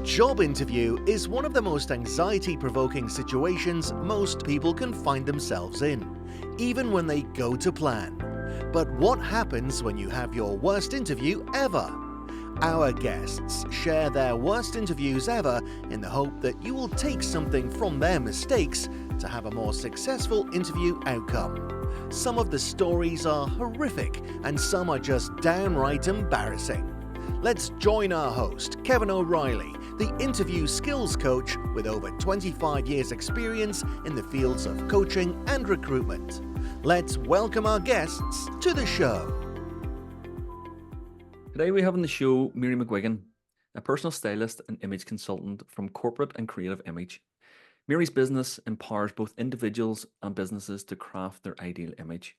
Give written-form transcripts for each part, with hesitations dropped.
job interview is one of the most anxiety-provoking situations most people can find themselves in, even when they go to plan. But what happens when you have your worst interview ever? Our guests share their worst interviews ever in the hope that you will take something from their mistakes to have a more successful interview outcome. Some of the stories are horrific and some are just downright embarrassing. Let's join our host, Kevin O'Reilly, the interview skills coach with over 25 years experience in the fields of coaching and recruitment. Let's welcome our guests to the show. Today we have on the show Mary McGuigan, a personal stylist and image consultant from corporate and creative image. Mary's business empowers both individuals and businesses to craft their ideal image.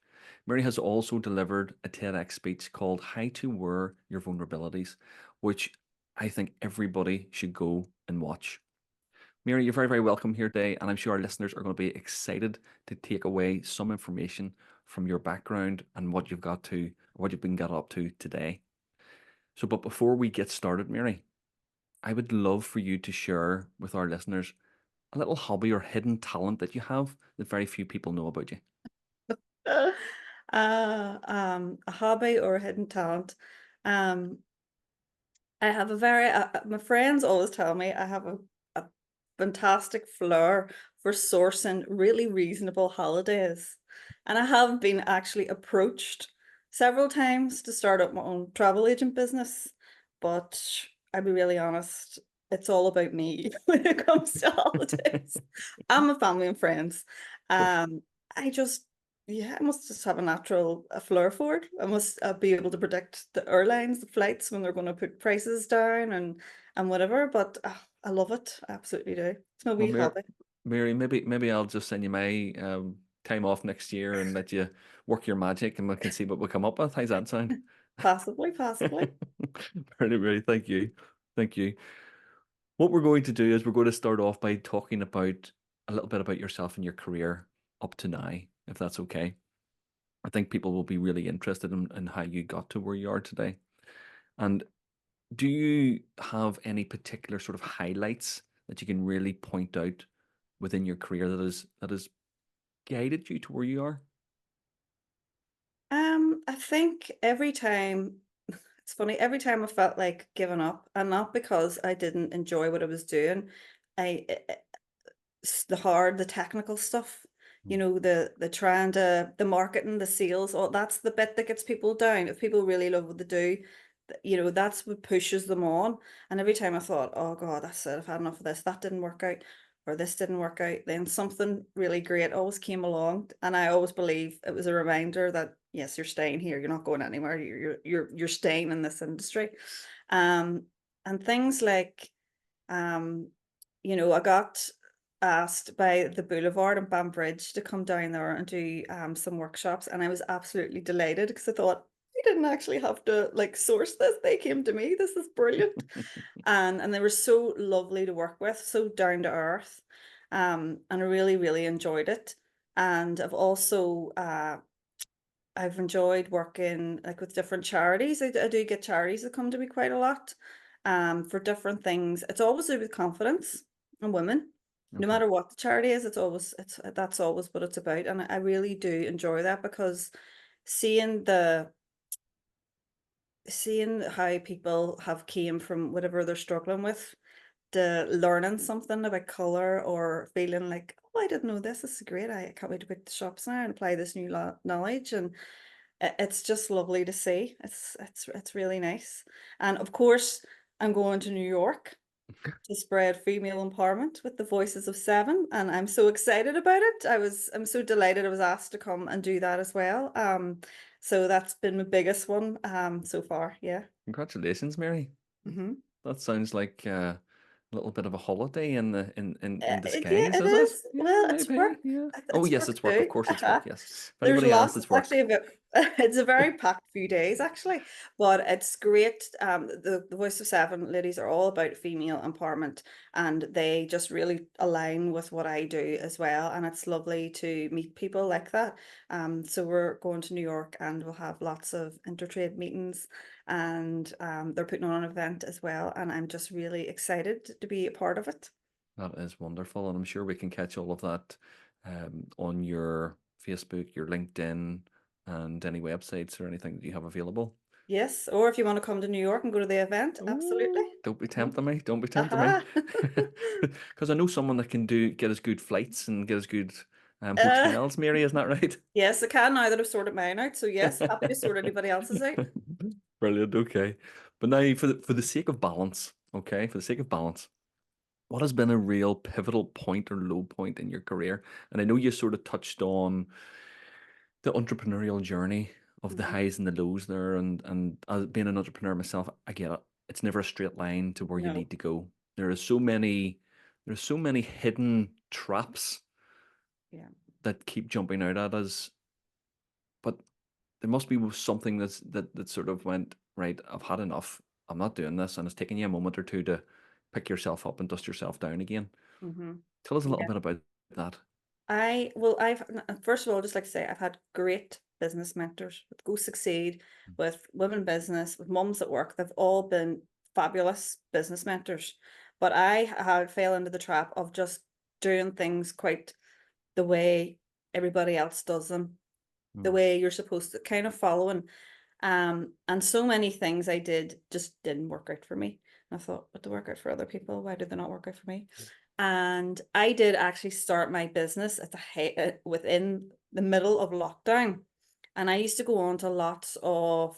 Mary has also delivered a TEDx speech called How to Wear Your Vulnerabilities, which I think everybody should go and watch. Mary, you're very, very welcome here today, and I'm sure our listeners are going to be excited to take away some information from your background and what you've been got up to today. But before we get started, Mary, I would love for you to share with our listeners a little hobby or hidden talent that you have that very few people know about you. A hobby or a hidden talent. I have a very, my friends always tell me I have a fantastic flair for sourcing really reasonable holidays. And I have been actually approached several times to start up my own travel agent business. But I'll be really honest, it's all about me when it comes to holidays. I'm a family and friends. I must just have a flair for it. I must be able to predict the airlines, the flights when they're going to put prices down and whatever. But I love it. I absolutely do. It's my wee hobby. Mary, maybe I'll just send you my time off next year and let you work your magic, and we can see what we come up with. How's that sound? Possibly. Very, very. Thank you. What we're going to do is we're going to start off by talking about a little bit about yourself and your career up to now, if that's okay. I think people will be really interested in how you got to where you are today. And do you have any particular sort of highlights that you can really point out within your career that has guided you to where you are? I think every time every time I felt like giving up, and not because I didn't enjoy what I was doing, the technical stuff, the marketing, the sales, all that's the bit that gets people down. If people really love what they do, that's what pushes them on. And every time I thought, oh God, that's it, I've had enough of this, that didn't work out, or this didn't work out, then something really great always came along. And I always believe it was a reminder that yes, you're staying here, you're not going anywhere, you're staying in this industry. And things like I got asked by the Boulevard and Banbridge to come down there and do some workshops, and I was absolutely delighted because I thought I didn't actually have to source this. They came to me. This is brilliant. And they were so lovely to work with, so down to earth. And I really, really enjoyed it. And I've also I've enjoyed working with different charities. I do get charities that come to me quite a lot for different things. It's always to do with confidence and women. No matter what the charity is, that's always what it's about. And I really do enjoy that because seeing how people have came from whatever they're struggling with to learning something about color or feeling like, oh, I didn't know this. This is great. I can't wait to pick the shops now and apply this new knowledge. And it's just lovely to see. It's really nice. And of course, I'm going to New York to spread female empowerment with the Voices of Seven, and I'm so excited about it. I'm so delighted I was asked to come and do that as well. So that's been my biggest one so far. Yeah. Congratulations, Mary. That sounds like a little bit of a holiday in disguise. Yeah, it is. Yeah, Well, it's maybe. work. Yeah. It's Oh yes, work it's work. too. Of course, it's work. Yes. If There's anybody lots. else, it's work. Actually, It's a very packed few days actually, but it's great. The Voice of Seven ladies are all about female empowerment, and they just really align with what I do as well. And it's lovely to meet people like that. So we're going to New York, and we'll have lots of intertrade meetings, and they're putting on an event as well. And I'm just really excited to be a part of it. That is wonderful, and I'm sure we can catch all of that on your Facebook, your LinkedIn, and any websites or anything that you have available. Yes, or if you want to come to New York and go to the event, absolutely. Ooh, don't be Mhm. tempting me. Don't be tempting me. Aha. Because I know someone that can get us good flights and get us good Uh, hotels, Mary, isn't that right? yes, I can now that I've sorted mine out. So yes, happy to sort anybody else's out. Brilliant. Okay. But now, for the sake of balance, okay, for the sake of balance, what has been a real pivotal point or low point in your career? And I know you sort of touched on the entrepreneurial journey of the Mhm. highs and the lows there, and as being an entrepreneur myself, I get it. It's never a straight line to where you No. need to go. There are so many, there's so many hidden traps Yeah. that keep jumping out at us. But there must be something that sort of went, right, I've had enough. I'm not doing this, and it's taking you a moment or two to pick yourself up and dust yourself down again. Hmm. Tell us a little Yeah. bit about that. First of all, just like to say, I've had great business mentors with Go Succeed, with Women Business, with Mums at Work. They've all been fabulous business mentors. But I had fell into the trap of just doing things quite the way everybody else does them, the Mm, way you're supposed to kind of following. And so many things I did just didn't work out for me. And I thought, but they work out for other people. Why did they not work out for me? And I did actually start my business at within the middle of lockdown. And I used to go on to lots of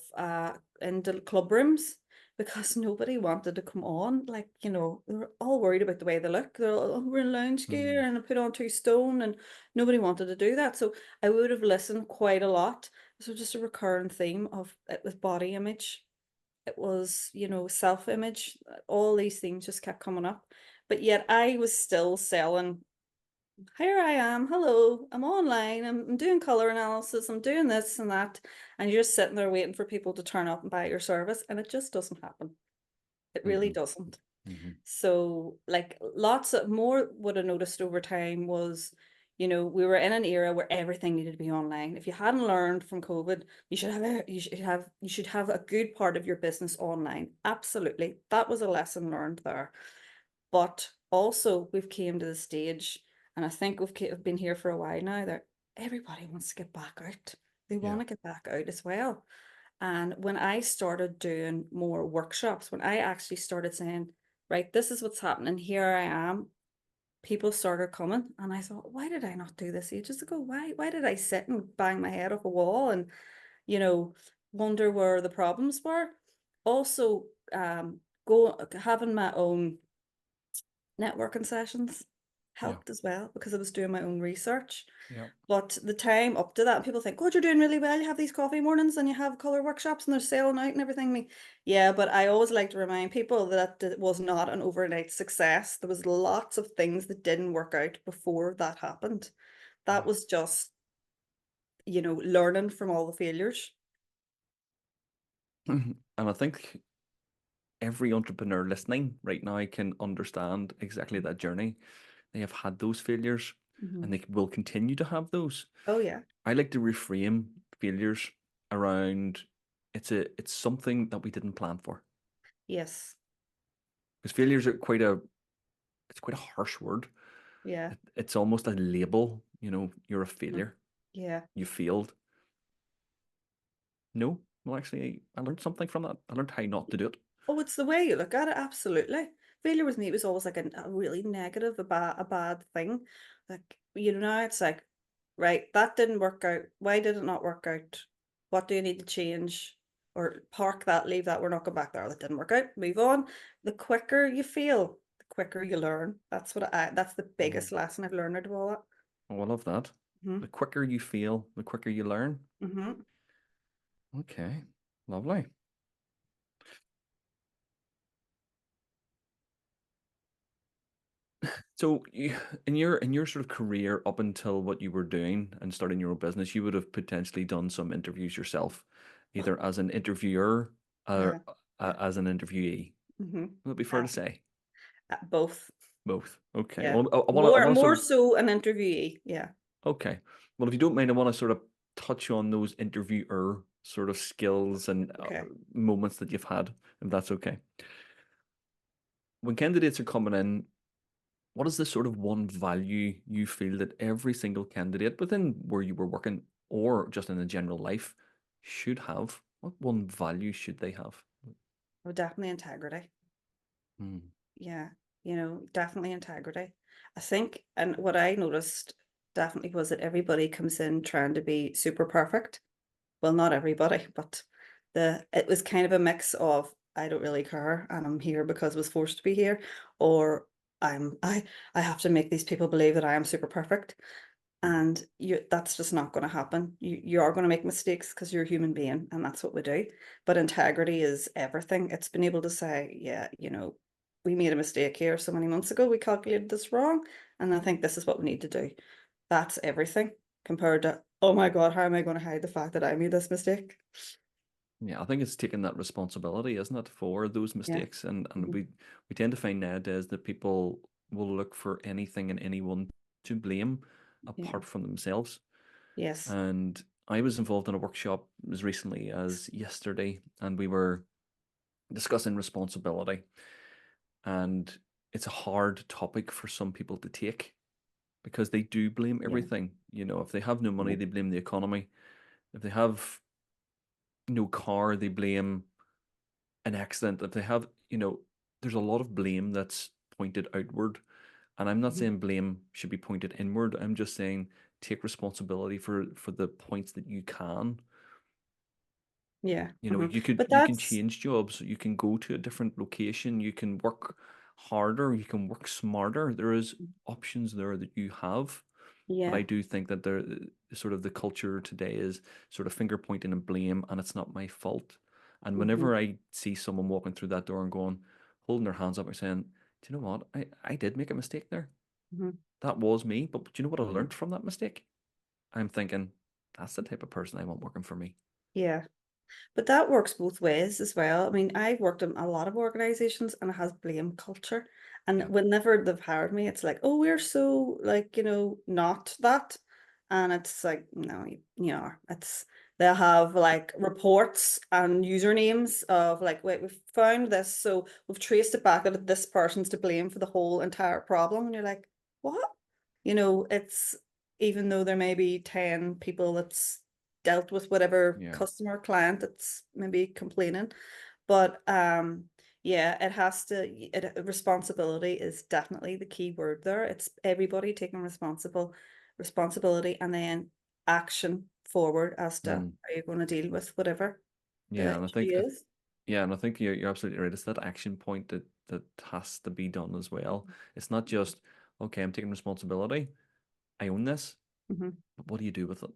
into club rooms because nobody wanted to come on. Like, they were all worried about the way they look. They're all, oh, we're in lounge gear mm, and I put on 2 stone, and nobody wanted to do that. So I would have listened quite a lot. So just a recurring theme of it was body image. It was, self-image. All these things just kept coming up. But yet I was still selling, here I am, hello, I'm online, I'm doing color analysis, I'm doing this and that. And you're just sitting there waiting for people to turn up and buy your service. And it just doesn't happen. It really mm-hmm, doesn't. mm-hmm. So, like, lots of more, what I noticed over time was, we were in an era where everything needed to be online. If you hadn't learned from COVID, you should have a good part of your business online. Absolutely. That was a lesson learned there. But also we've came to the stage, and I think we've been here for a while now, that everybody wants to get back out. They Yeah. want to get back out as well. And when I started doing more workshops, when I actually started saying, right, this is what's happening, here I am, people started coming. And I thought, why did I not do this ages ago? Why did I sit and bang my head off a wall and, you know, wonder where the problems were? Also, go having my own networking sessions Yeah. helped as well because I was doing my own research. Yeah. But the time up to that, people think, God, you're doing really well. You have these coffee mornings and you have color workshops and they're selling out and everything. Yeah, but I always like to remind people that it was not an overnight success. There was lots of things that didn't work out before that happened. That Yeah. was just, learning from all the failures. And I think every entrepreneur listening right now can understand exactly that journey. They have had those failures and Mhm. they will continue to have those. Oh, yeah. I like to reframe failures around it's something that we didn't plan for. Yes. Because failures are quite a harsh word. Yeah. It's almost a label, you're a Mhm. failure. Yeah. You failed. No, well actually I learned something from that. I learned how not to do it. Oh, it's the way you look at it, absolutely. Failure with me was always like a really negative, a bad thing. Like, now it's like, right, that didn't work out. Why did it not work out? What do you need to change? Or park that, leave that, we're not going back there. That didn't work out. Move on. The quicker you fail, the quicker you learn. That's the Mhm. biggest lesson I've learned out of all that. Oh, I love that. Mm-hmm. The quicker you fail, the quicker you learn. Mm-hmm. Okay, lovely. So in your sort of career up until what you were doing and starting your own business, you would have potentially done some interviews yourself, either as an interviewer or Yeah, yeah. as an interviewee. Mm-hmm. Would it be fair to say? Both. Both. Okay. Yeah. Well, I want to sort More of so an interviewee. Yeah. okay. Well, if you don't mind, I want to sort of touch on those interviewer sort of skills and Okay. moments that you've had, if that's okay. When candidates are coming in, what is the sort of one value you feel that every single candidate within where you were working or just in a general life should have? What one value should they have? Oh, definitely integrity. Hmm. Yeah. Definitely integrity. I think, and what I noticed definitely was that everybody comes in trying to be super perfect. Well, not everybody, but it was kind of a mix of I don't really care and I'm here because I was forced to be here, or I have to make these people believe that I am super perfect. And that's just not going to happen. You are going to make mistakes because you're a human being and that's what we do. But integrity is everything. It's been able to say, yeah, we made a mistake here so many months ago. We calculated this wrong. And I think this is what we need to do. That's everything compared to, oh my God, how am I going to hide the fact that I made this mistake? Yeah, I think it's taking that responsibility, isn't it, for those Yeah. mistakes. And Mhm. we tend to find nowadays that people will look for anything and anyone to blame Yeah. apart from themselves. Yes. And I was involved in a workshop as recently as yesterday, and we were discussing responsibility. And it's a hard topic for some people to take because they do blame Yeah. everything. If they have no money, Yeah. they blame the economy. If they have no car, they blame an accident. If they have, there's a lot of blame that's pointed outward. And I'm not Mhm. saying blame should be pointed inward. I'm just saying take responsibility for the points that you can. Yeah. You could But you can that's, change jobs, you can go to a different location, you can work harder, you can work smarter. There is options there that you have. But yeah. I do think that sort of the culture today is sort of finger pointing and blame, and it's not my fault. And Hmm. whenever I see someone walking through that door and going, holding their hands up and saying, "Do you know what? I did make a mistake there. Hmm. That was me. But do you know what I learned from that mistake?" I'm thinking, that's the type of person I want working for me. Yeah. But that works both ways as well. I mean, I've worked in a lot of organizations and it has blame culture. And Yeah. whenever they've hired me, it's like, oh, we're so like, not that. And it's like, no, you are. They'll have like reports and usernames of like, wait, we've found this. So we've traced it back that this person's to blame for the whole entire problem. And you're like, what? It's even though there may be 10 people that's dealt with whatever Yeah. customer client that's maybe complaining. But yeah, responsibility is definitely the key word there. It's everybody taking responsibility and then action forward as to Mm. how you're going to deal with whatever Yeah, the and I issue think is. yeah, and I think you're absolutely right. It's that action point that has to be done as well. It's not just, okay, I'm taking responsibility. I own this, Hmm. but what do you do with it?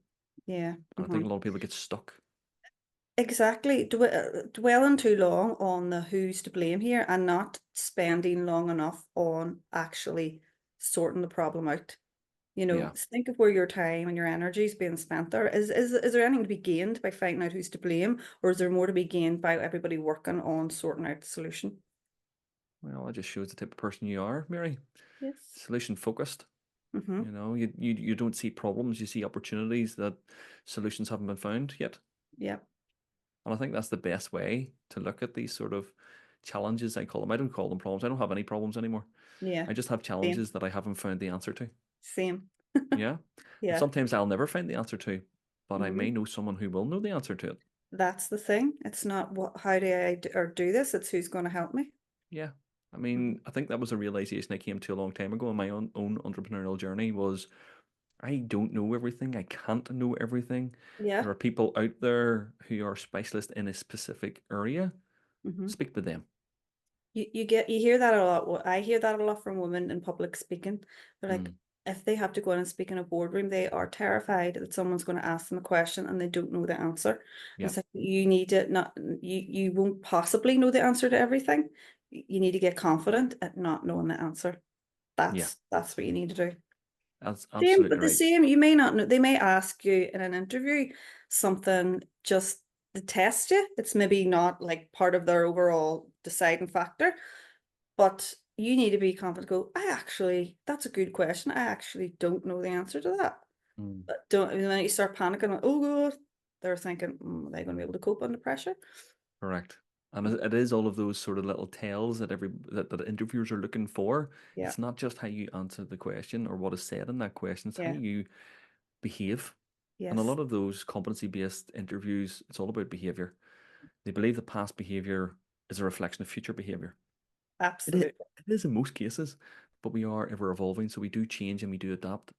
Yeah. And I think a lot of people get stuck. Exactly. Dwelling too long on the who's to blame here and not spending long enough on actually sorting the problem out. Yeah. Think of where your time and your energy is being spent there. Is there anything to be gained by finding out who's to blame, or is there more to be gained by everybody working on sorting out the solution? Well, it just shows the type of person you are, Mary. Yes. Solution focused. Mm-hmm. You don't see problems, you see opportunities that solutions haven't been found yet. Yeah. And I think that's the best way to look at these sort of challenges, I call them. I don't call them problems. I don't have any problems anymore. Yeah. I just have Same. challenges that I haven't found the answer to. Same. Yeah. And Yeah. sometimes I'll never find the answer to, but I may Hmm. know someone who will know the answer to it. That's the thing. It's not how do I or do this, it's who's going to help me. Yeah. I Mhm. mean, I think that was a realization I came to a long time ago in my own entrepreneurial journey was I don't know everything. I can't know everything. Yeah. There are people out there who are specialists in a specific area. Hmm. Speak with them. You hear that a lot. I hear that a lot from women in public speaking. They're like, Mm, if they have to go in and speak in a boardroom, they are terrified that someone's going to ask them a question and they don't know the answer. And yeah. it's like you need to not you won't possibly know the answer to everything. You need to get confident at not knowing the answer. Yeah, That's what you need to do. that's Same, absolutely but the right. same, you may not know, they may ask you in an interview something just to test you. It's maybe not like part of their overall deciding factor, but you need to be confident, go, that's a good question. I actually don't know the answer to that. Mm. But don't, and then you start panicking, oh God, they're thinking, are they going to be able to cope under pressure? Correct. And it is all of those sort of little tales that that interviewers are looking for. Yeah, It's not just how you answer the question or what is said in that question, it's how yeah, you behave. And a yes, lot of those competency-based interviews, it's all about behavior. They believe that past behavior is a reflection of future behavior. absolutely. It is in most cases, but we are ever evolving, so we do change and we do adapt,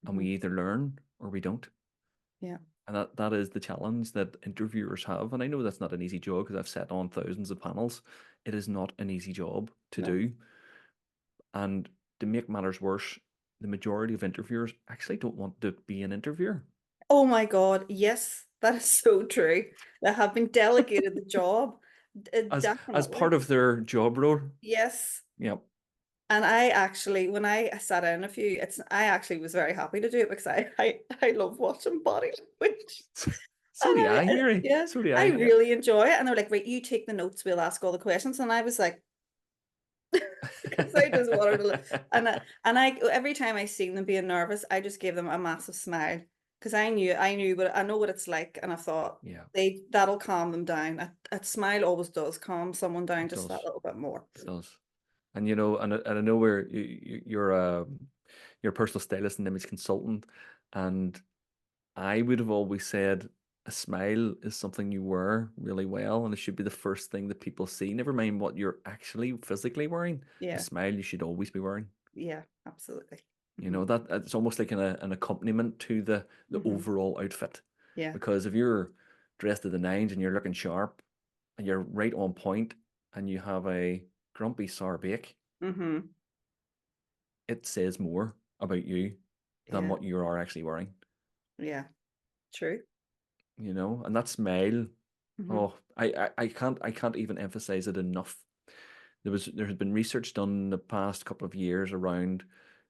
and we Mhm. either learn or we don't. Yeah, And that is the challenge that interviewers have. And I know that's not an easy job because I've sat on thousands of panels. It is not an easy job to no. do. And to make matters worse, the majority of interviewers actually don't want to be an interviewer. Oh my God, yes, that is so true. They have been delegated the job. As Definitely. part of their job role. Yes. Yep. And I actually, when I sat in a few, I actually was very happy to do it because I love watching body language. So do I, Mary. Yeah, So do I I. really enjoy it. And they're like, right, you take the notes, we'll ask all the questions. And I was like, because I just wanted to look. And every time I seen them being nervous, I just gave them a massive smile because I know what it's like. And I thought Yeah, that'll calm them down. A smile always does calm someone down it just that does. little bit more. It does. And and I know where you're a personal stylist and image consultant, and I would have always said a smile is something you wear really well, and it should be the first thing that people see. Never mind what you're actually physically wearing. A Yeah, smile you should always be wearing. yeah, absolutely. You know that it's almost like an accompaniment to the Hmm. overall outfit. Yeah. Because if you're dressed to the nines and you're looking sharp and you're right on point and you have a grumpy sour bake, Hmm. it says more about you than Yeah. what you are actually wearing. Yeah. True. And that smile, Hmm. oh, I can't even emphasize it enough. There has been research done in the past couple of years around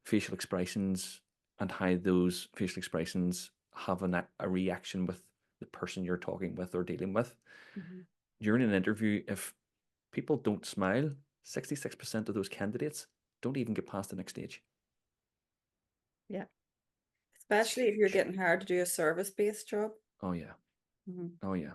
facial expressions and how those facial expressions have a reaction with the person you're talking with or dealing with. Hmm. During an interview, if people don't smile, 66% of those candidates don't even get past the next stage. Yeah. That's Especially if you're huge. getting hired to do a service-based job. Oh yeah. Hmm. Oh yeah.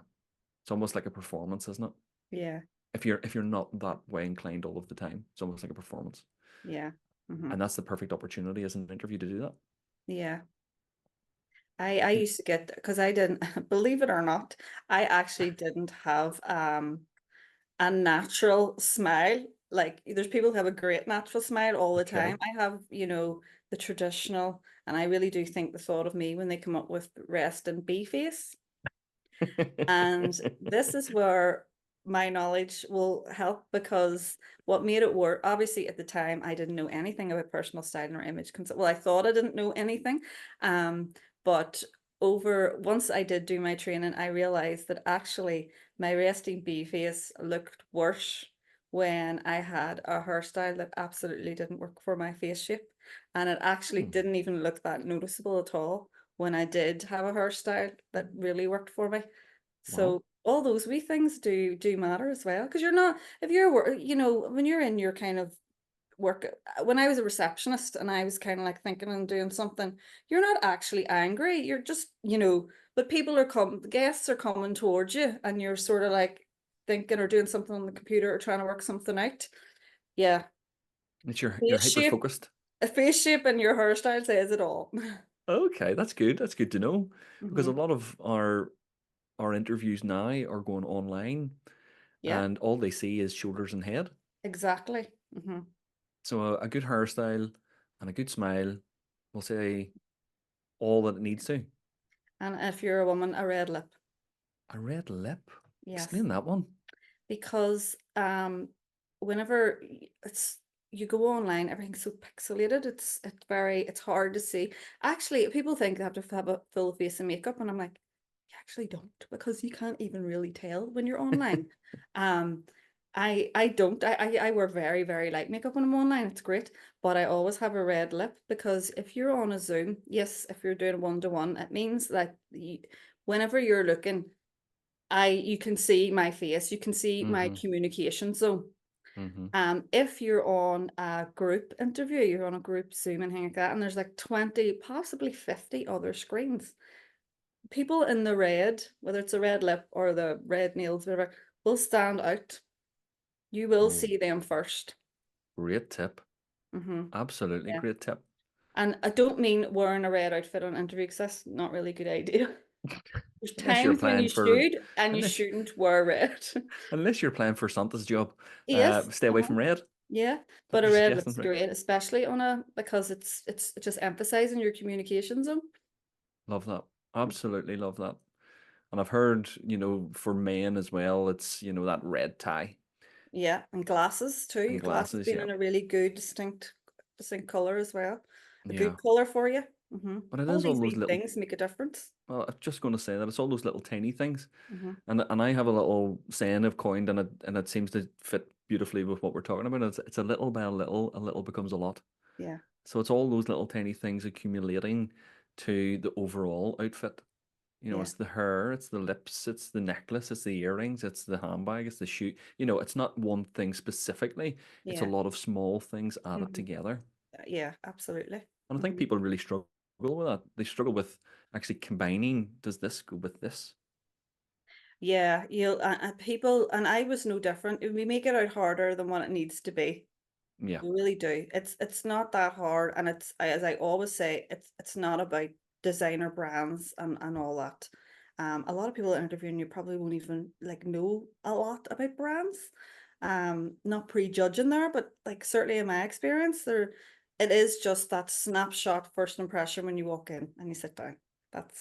It's almost like a performance, isn't it? Yeah. If you're not that way inclined all of the time, it's almost like a performance. Yeah. Hmm. And that's the perfect opportunity as an interview to do that. Yeah. I used to get, because I didn't, believe it or not, I actually didn't have a natural smile. Like there's people who have a great natural smile all the Okay. time. I have, the traditional, and I really do think the thought of me when they come up with rest and bee face. And this is where my knowledge will help because what made it work, obviously at the time I didn't know anything about personal styling or image consult. Well, I thought I didn't know anything. But over once I did do my training, I realized that actually my resting bee face looked worse when I had a hairstyle that absolutely didn't work for my face shape. And it actually Hmm. didn't even look that noticeable at all when I did have a hairstyle that really worked for me. Wow. So all those wee things do matter as well because you're not if you're when you're in your kind of work when I was a receptionist and I was kind of like thinking and doing something, you're not actually angry. You're just but people are coming, the guests are coming towards you, and you're sort of like thinking or doing something on the computer or trying to work something out. Yeah, It's you're face hyper shape, focused. a face shape, and your hairstyle says it all. Okay, that's good. That's good to know. Because a Hmm. lot of our interviews now are going online Yeah, and all they see is shoulders and head. exactly. Hmm. So a good hairstyle and a good smile will say all that it needs to. And if you're a woman, a red lip. A red lip. Yes. Explain that one. Because whenever it's you go online, everything's so pixelated. It's hard to see. Actually, people think they have to have a full face of makeup, and I'm like, you actually don't, because you can't even really tell when you're online. Um, I don't. I wear very, very light makeup when I'm online. It's great. But I always have a red lip because if you're on a Zoom, yes, if you're doing one-to-one, it means that whenever you're looking, you can see my face, you can see my Mm-hmm. communication zone. Mm-hmm. If you're on a group interview, you're on a group Zoom and things like that, and there's like 20, possibly 50 other screens. People in the red, whether it's a red lip or the red nails, whatever, will stand out. You will Oh, see them first. great tip. Mm-hmm. Absolutely Yeah. great tip. And I don't mean wearing a red outfit on interview because that's not really a good idea. There's Unless you're times when applying you for should and you unless shouldn't wear red. unless you're applying for Santa's job, Yes. stay away Uh-huh. from red. Yeah. Is that what But a you're red suggesting, looks right? great, especially on because it's just emphasizing your communication zone. Love that. Absolutely love that. And I've heard, for men as well, it's, that red tie Yeah, and glasses too. and Glasses glasses. being Yeah. in a really good, distinct color as well. A Yeah. good color for you. But it All is all these those wee little, things make a difference. well, I'm just going to say that it's all those little tiny things. Hmm. And I have a little saying I've coined, and it seems to fit beautifully with what we're talking about. It's a little by a little becomes a lot. Yeah. So it's all those little tiny things accumulating to the overall outfit. Yeah. It's the hair, it's the lips, it's the necklace, it's the earrings, it's the handbag, it's the shoe. It's not one thing specifically. It's a Yeah. lot of small things added Hmm. together. Yeah, absolutely. And I think Hmm. people really struggle with that. They struggle with actually combining, does this go with this? Yeah, people, and I was no different. We make it out harder than what it needs to be. Yeah. We really do. It's not that hard, and as I always say, it's not about designer brands and all that. A lot of people that interviewing you probably won't even like know a lot about brands. Not prejudging there, but like certainly in my experience, it is just that snapshot first impression when you walk in and you sit down.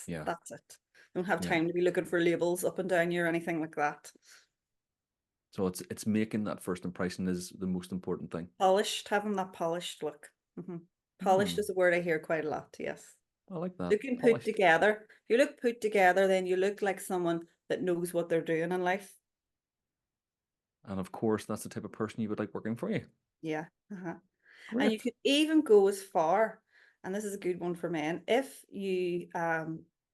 Yeah. That's it. Don't have Yeah. time to be looking for labels up and down you or anything like that. So it's making that first impression is the most important thing. Polished, having that polished look. Polished Hmm. is a word I hear quite a lot, yes. I like that. Looking put Polished. together. If you look put together, then you look like someone that knows what they're doing in life. And of course, that's the type of person you would like working for you. Yeah. Uh-huh. And you Great. could even go as far, and this is a good one for men, if you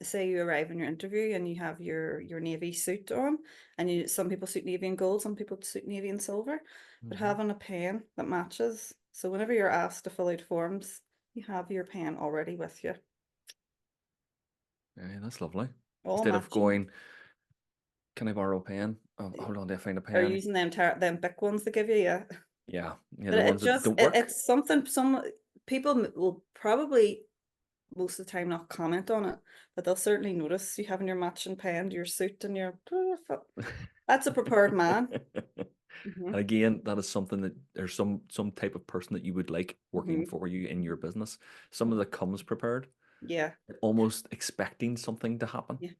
say you arrive in your interview and you have your navy suit on, and some people suit navy and gold, some people suit navy and silver, but Hmm. having a pen that matches. So whenever you're asked to fill out forms, you have your pen already with you. Yeah, that's lovely. All Instead of matching. going, can I borrow a pen? Oh, hold on, do I find a Or pen? using them big ones they give you, yeah. Yeah, yeah, But the ones that don't work. it's something some people will probably most of the time not comment on it, but they'll certainly notice you having your matching pen to your suit and your that's a prepared man. Hmm. And again, that is something that there's some type of person that you would like working Hmm. for you in your business. Someone that comes prepared, Yeah, almost expecting something to happen. yeah.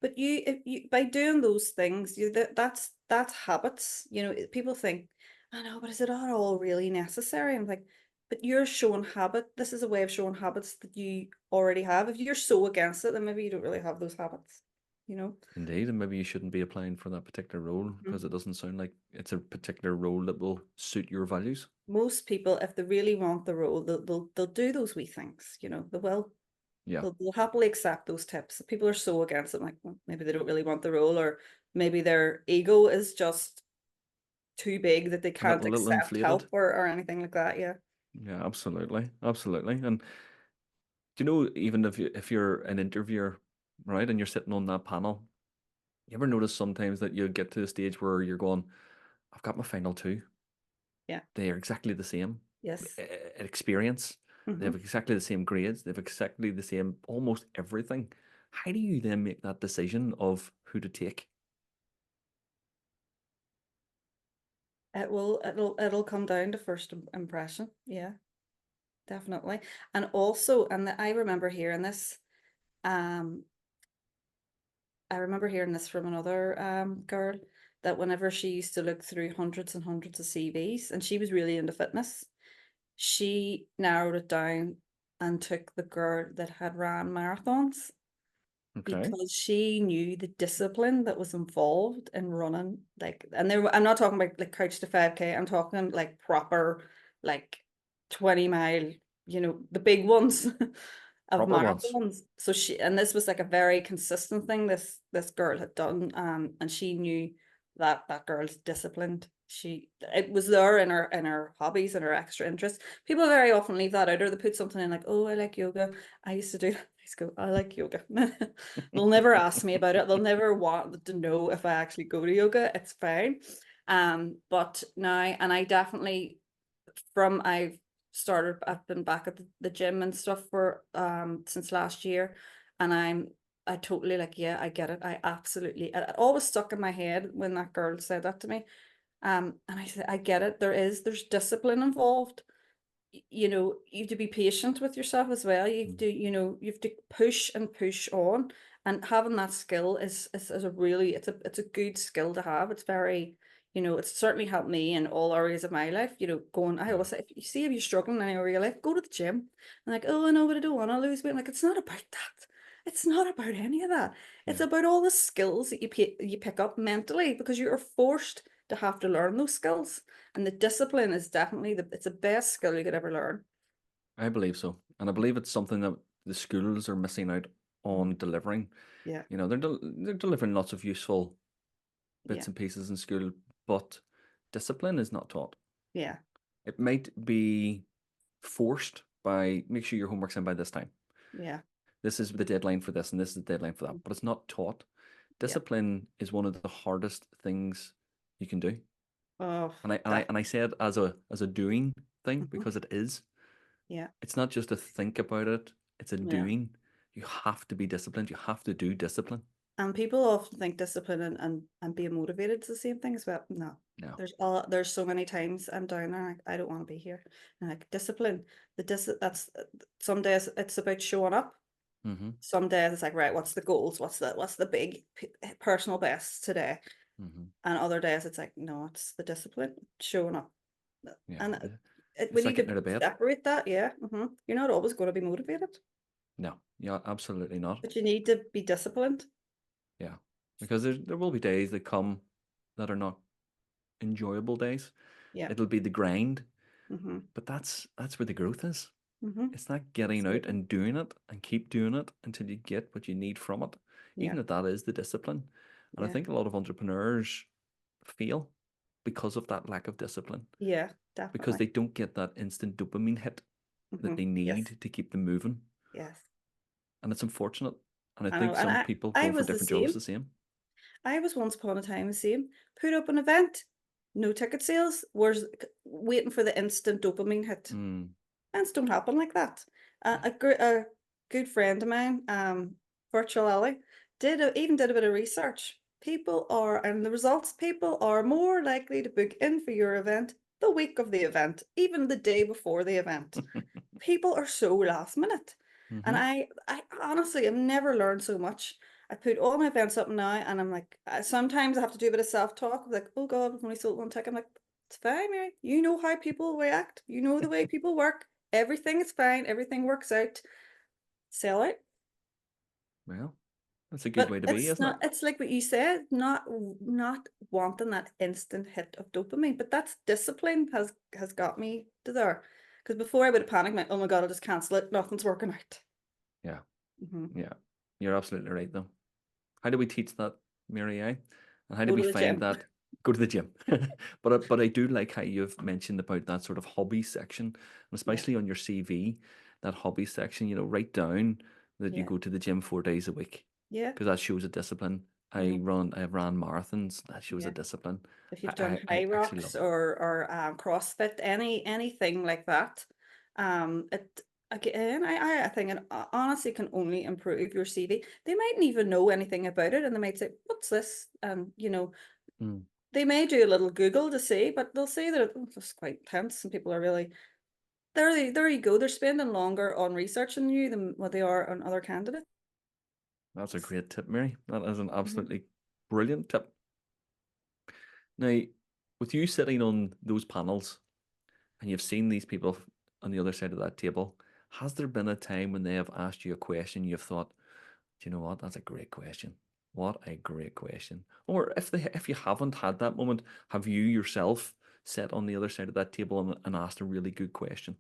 But if you by doing those things, that's habits. People think, I know, but is it at all really necessary? And like, but you're showing habit. This is a way of showing habits that you already have. If you're so against it, then maybe you don't really have those habits. You know. Indeed, and maybe you shouldn't be applying for that particular role Mhm. because it doesn't sound like it's a particular role that will suit your values. Most people, if they really want the role, they'll do those wee things. They will. Yeah, They'll happily accept those tips. People are so against it, like well, maybe they don't really want the role, or maybe their ego is just too big that they a can't little accept inflated. help or anything like that. Yeah. Yeah, absolutely, absolutely. And do you know, even if you're an interviewer, right, and you're sitting on that panel, you ever notice sometimes that you get to the stage where you're going, I've got my final two. Yeah. They are exactly the same Yes. experience. They have Hmm. exactly the same grades. They have exactly the same almost everything. How do you then make that decision of who to take? It'll come down to first impression. Yeah, definitely. And also, I remember hearing this. Um, I remember hearing this from another girl that whenever she used to look through hundreds and hundreds of CVs, and she was really into fitness, she narrowed it down and took the girl that had ran marathons. Okay. because she knew the discipline that was involved in running, like, and I'm not talking about like couch to 5K, I'm talking like proper, like 20 mile, the big ones of Proper ones. marathons. So and this was like a very consistent thing this girl had done, and she knew that that girl's disciplined. It was there in her hobbies and her extra interests. People very often leave that out, or they put something in like, oh, I like yoga. I used to do that. I used to go, I like yoga. They'll never ask me about it. They'll never want to know if I actually go to yoga. It's fine. But now, and I definitely, I've been back at the gym and stuff for since last year, and I totally, like, yeah, I get it. I absolutely, it always stuck in my head when that girl said that to me. And I said, I get it. There's discipline involved. You have to be patient with yourself as well. You have Mm. to, you have to push and push on. And having that skill is a really, it's a good skill to have. It's very, it's certainly helped me in all areas of my life. I Yeah. always say, if you're struggling in any area of your life, go to the gym. And like, oh, I know, but I don't want to lose weight. I'm like, it's not about that. It's not about any of that. It's Yeah. about all the skills that you pick up mentally, because you are forced to have to learn those skills. And the discipline is definitely it's the best skill you could ever learn. I believe so. And I believe it's something that the schools are missing out on delivering. Yeah, They're delivering lots of useful yeah, bits and pieces in school, but discipline is not taught. yeah, It might be forced by make sure your homework's in by this time. yeah, This is the deadline for this and this is the deadline for that, but it's not taught. yeah. Discipline is one of the hardest things you can do. Oh, And I say it as a doing thing mhm, because it is. yeah, It's not just a think about it, it's a yeah. doing. You have to be disciplined. You have to do discipline. And people often think discipline and being motivated is the same thing as well. No, No. there's so many times I'm down there, like, I don't want to be here. And like, discipline, that's some days it's about showing up. Mm-hmm. Some days it's like, right, what's the goals? What's the big personal best today? Mm-hmm. And other days it's like, no, it's the discipline, showing up. Yeah. And we It's like need to getting out of bed. separate that, yeah. You're not always going to be motivated, No. Yeah, absolutely not. but you need to be disciplined. Yeah. Because there will be days that come that are not enjoyable days. Yeah. It'll be the grind, Mm-hmm. but that's where the growth is. Mm-hmm. It's not getting out Absolutely. and doing it and keep doing it until you get what you need from it, Yeah. even if that is the discipline. And I Yeah. think a lot of entrepreneurs fail because of that lack of discipline, Yeah. because Definitely. they don't get that instant dopamine hit that Mm-hmm. they Yes. need to keep them moving. Yes. And it's unfortunate. And I I think know. And some I, people I going for was the different jobs same. the same. I was once upon a time the same. Put up an event, no ticket sales, was waiting for the instant dopamine hit. Mm, Events don't happen like that. no. A good friend of mine, Virtual Ally, even did a bit of research. And the results, people are more likely to book in for your event the week of the event, even the day before the event. People are so last minute. And Mm-hmm. I honestly have never learned so much. I put all my events up now, and I'm like, sometimes I have to do a bit of self-talk. Like, oh God, I've only sold one ticket. I'm like, it's fine, Mary. You know how people react. You know the way people work. Everything is fine. Everything works out. Sell out. Well, that's a good But way to be, it's isn't it? not, it's like what you said, not wanting that instant hit of dopamine. But that's discipline has got me to there. Because before I would have panicked, like, oh my God, I'll just cancel it. Nothing's working out. Yeah. Hmm. Yeah. You're absolutely right, though. How do we teach that, Mary? And how do Go we to the find gym. that? Go to the gym. But I do like how you've mentioned about that sort of hobby section, and Yeah. especially on your CV, that hobby section. Write down that you Yeah. go to the gym 4 days a week, Yeah. because that shows a discipline. Mhm. I have ran marathons. That shows a Yeah. discipline. If I you've done I, high I actually rocks love it. or CrossFit, anything like that, it again, I think it honestly can only improve your CV. They mightn't even know anything about it, and they might say, "What's this?" And Mm. they may do a little Google to see, but they'll say that it's quite intense, and people are really there. You go. They're spending longer on researching you than what they are on other candidates. That's a great tip, Mary. That is an Mhm. absolutely brilliant tip. Now, with you sitting on those panels and you've seen these people on the other side of that table, has there been a time when they have asked you a question you've thought, Do you know what? That's a great question. What a great question. Or if you haven't had that moment, have you yourself sat on the other side of that table and asked a really good question?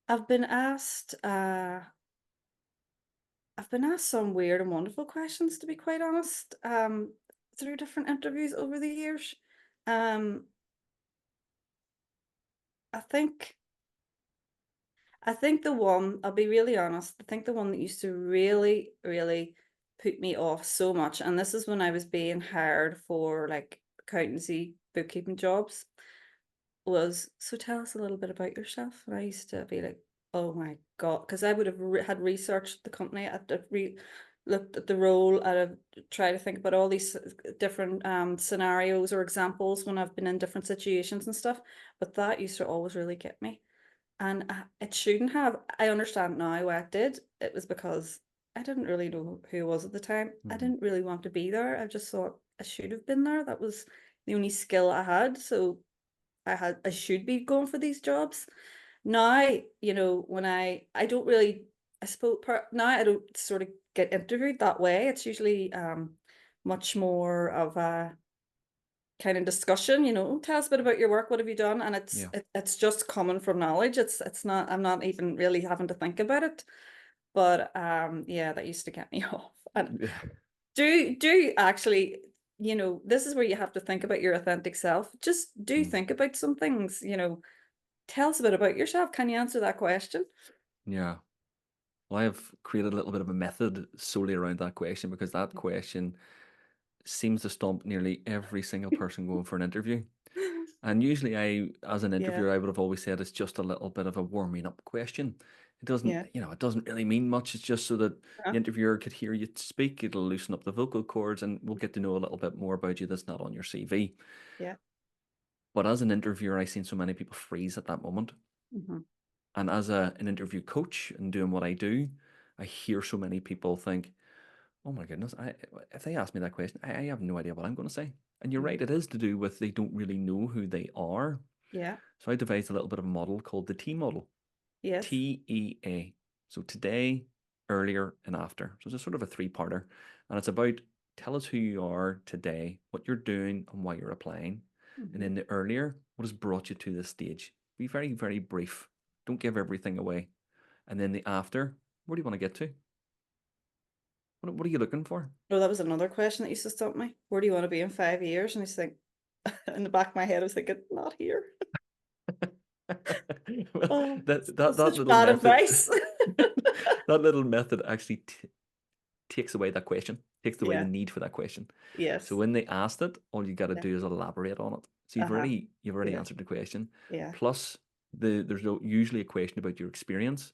I've been asked some weird and wonderful questions, to be quite honest, through different interviews over the years. Um, I think the one, I'll be really honest, I think the one that used to really, really put me off so much, and this is when I was being hired for like accountancy, bookkeeping jobs, was, so tell us a little bit about yourself. And I used to be like, oh my God, because I would have had researched the company, looked at the role, I'd have tried to think about all these different scenarios or examples when I've been in different situations and stuff. But that used to always really get me. And it shouldn't have. I understand now why it did. It was because I didn't really know who I was at the time. I Mhm. didn't really want to be there. I just thought I should have been there. That was the only skill I had. So I should be going for these jobs. Now, when I don't really, I suppose now I don't sort of get interviewed that way. It's usually much more of a kind of discussion, tell us a bit about your work, what have you done? And Yeah. it's just coming from knowledge. It's not, I'm not even really having to think about it. But yeah, that used to get me off. And Yeah. do actually, this is where you have to think about your authentic self. Just do Mm. think about some things, tell us a bit about yourself. Can you answer that question? Yeah. Well, I've created a little bit of a method solely around that question because that question seems to stump nearly every single person going for an interview. And usually as an Yeah, interviewer, I would have always said it's just a little bit of a warming up question. It doesn't, yeah, it doesn't really mean much. It's just so that yeah, the interviewer could hear you speak. It'll loosen up the vocal cords and we'll get to know a little bit more about you that's not on your CV. yeah. But as an interviewer, I've seen so many people freeze at that moment. Hmm. And as an interview coach and doing what I do, I hear so many people think, oh my goodness, if they ask me that question, I have no idea what I'm going to say. And you're right, it is to do with they don't really know who they are. Yeah, So I devised a little bit of a model called the T model, yes. TEA. So today, earlier, and after. So it's a sort of a three-parter. And it's about tell us who you are today, what you're doing, and why you're applying. And Hmm. then the earlier, what has brought you to this stage. Be very, very brief. Don't give everything away. And then the after, where do you want to get to? What are you looking for? Oh, that was another question that used to stop me. Where do you want to be in 5 years? And I think, in the back of my head, I was thinking, not here. Well, Oh, that such little bad method, advice. that little method actually takes away that question, takes away the Yeah, need for that question. So yes. when they asked it, all you got to Yeah. do is elaborate on it. So Uh-huh. you've already Yeah, answered the question. yeah, Plus, there's usually a question about your experience.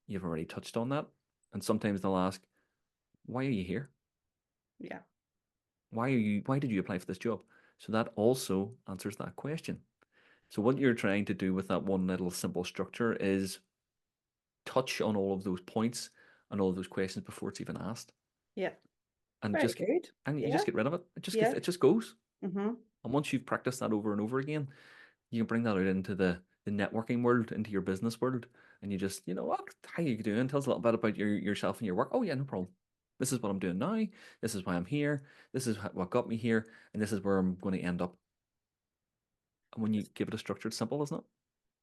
You've already touched on that, and sometimes they'll ask, "Why are you here? yeah, Why did you apply for this job?" So that also answers that question. So what you're trying to do with that one little simple structure is touch on all of those points and all of those questions before it's even asked, yeah. and Very just get good. and you Yeah, just get rid of it. yeah. It just goes. Mm-hmm. And once you've practiced that over and over again, you can bring that out into the networking world, into your business world, and you just what how you doing? Tell us a little bit about yourself and your work. Oh yeah, no problem. This is what I'm doing now. This is why I'm here. This is what got me here, and this is where I'm going to end up. And when you give it a structured, simple, isn't it?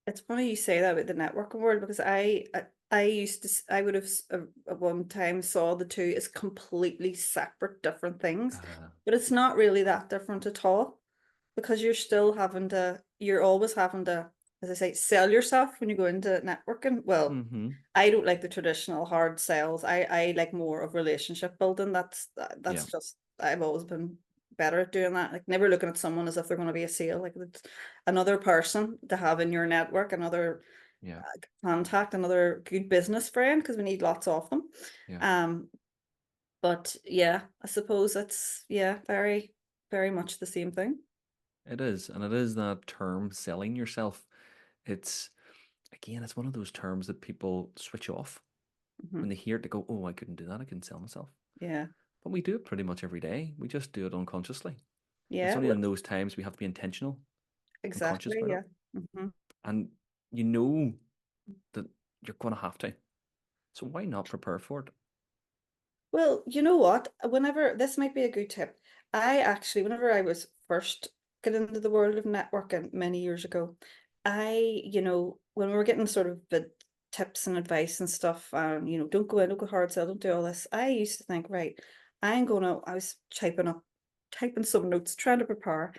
It's funny you say that about the networking world, because I used to I would have at one time saw the two as completely separate, different things, but it's not really that different at all, because you're always having to, as I say, sell yourself when you go into networking. Well, Mm-hmm. I don't like the traditional hard sales. I like more of relationship building. Yeah. That's just, I've always been better at doing that. Like, never looking at someone as if they're going to be a sale. Like, it's another person to have in your network, another Yeah. contact, another good business friend, because we need lots of them. Yeah. Um, but yeah, I suppose it's, yeah, very, very much the same thing. It is, and it is that term selling yourself. It's again, it's one of those terms that people switch off Hmm. when they hear it. They go, "Oh, I couldn't do that. I couldn't sell myself." Yeah, But we do it pretty much every day. We just do it unconsciously. It's yeah, only in those times we have to be intentional and conscious exactly. about it, Yeah. Hmm. and you know that you're going to have to. So why not prepare for it? Well, you know what? Whenever this might be a good tip. I actually, whenever I was first getting into the world of networking many years ago, when we were getting sort of the tips and advice and stuff, don't go in, don't go hard sell, don't do all this. I used to think, right, I was typing some notes, trying to prepare.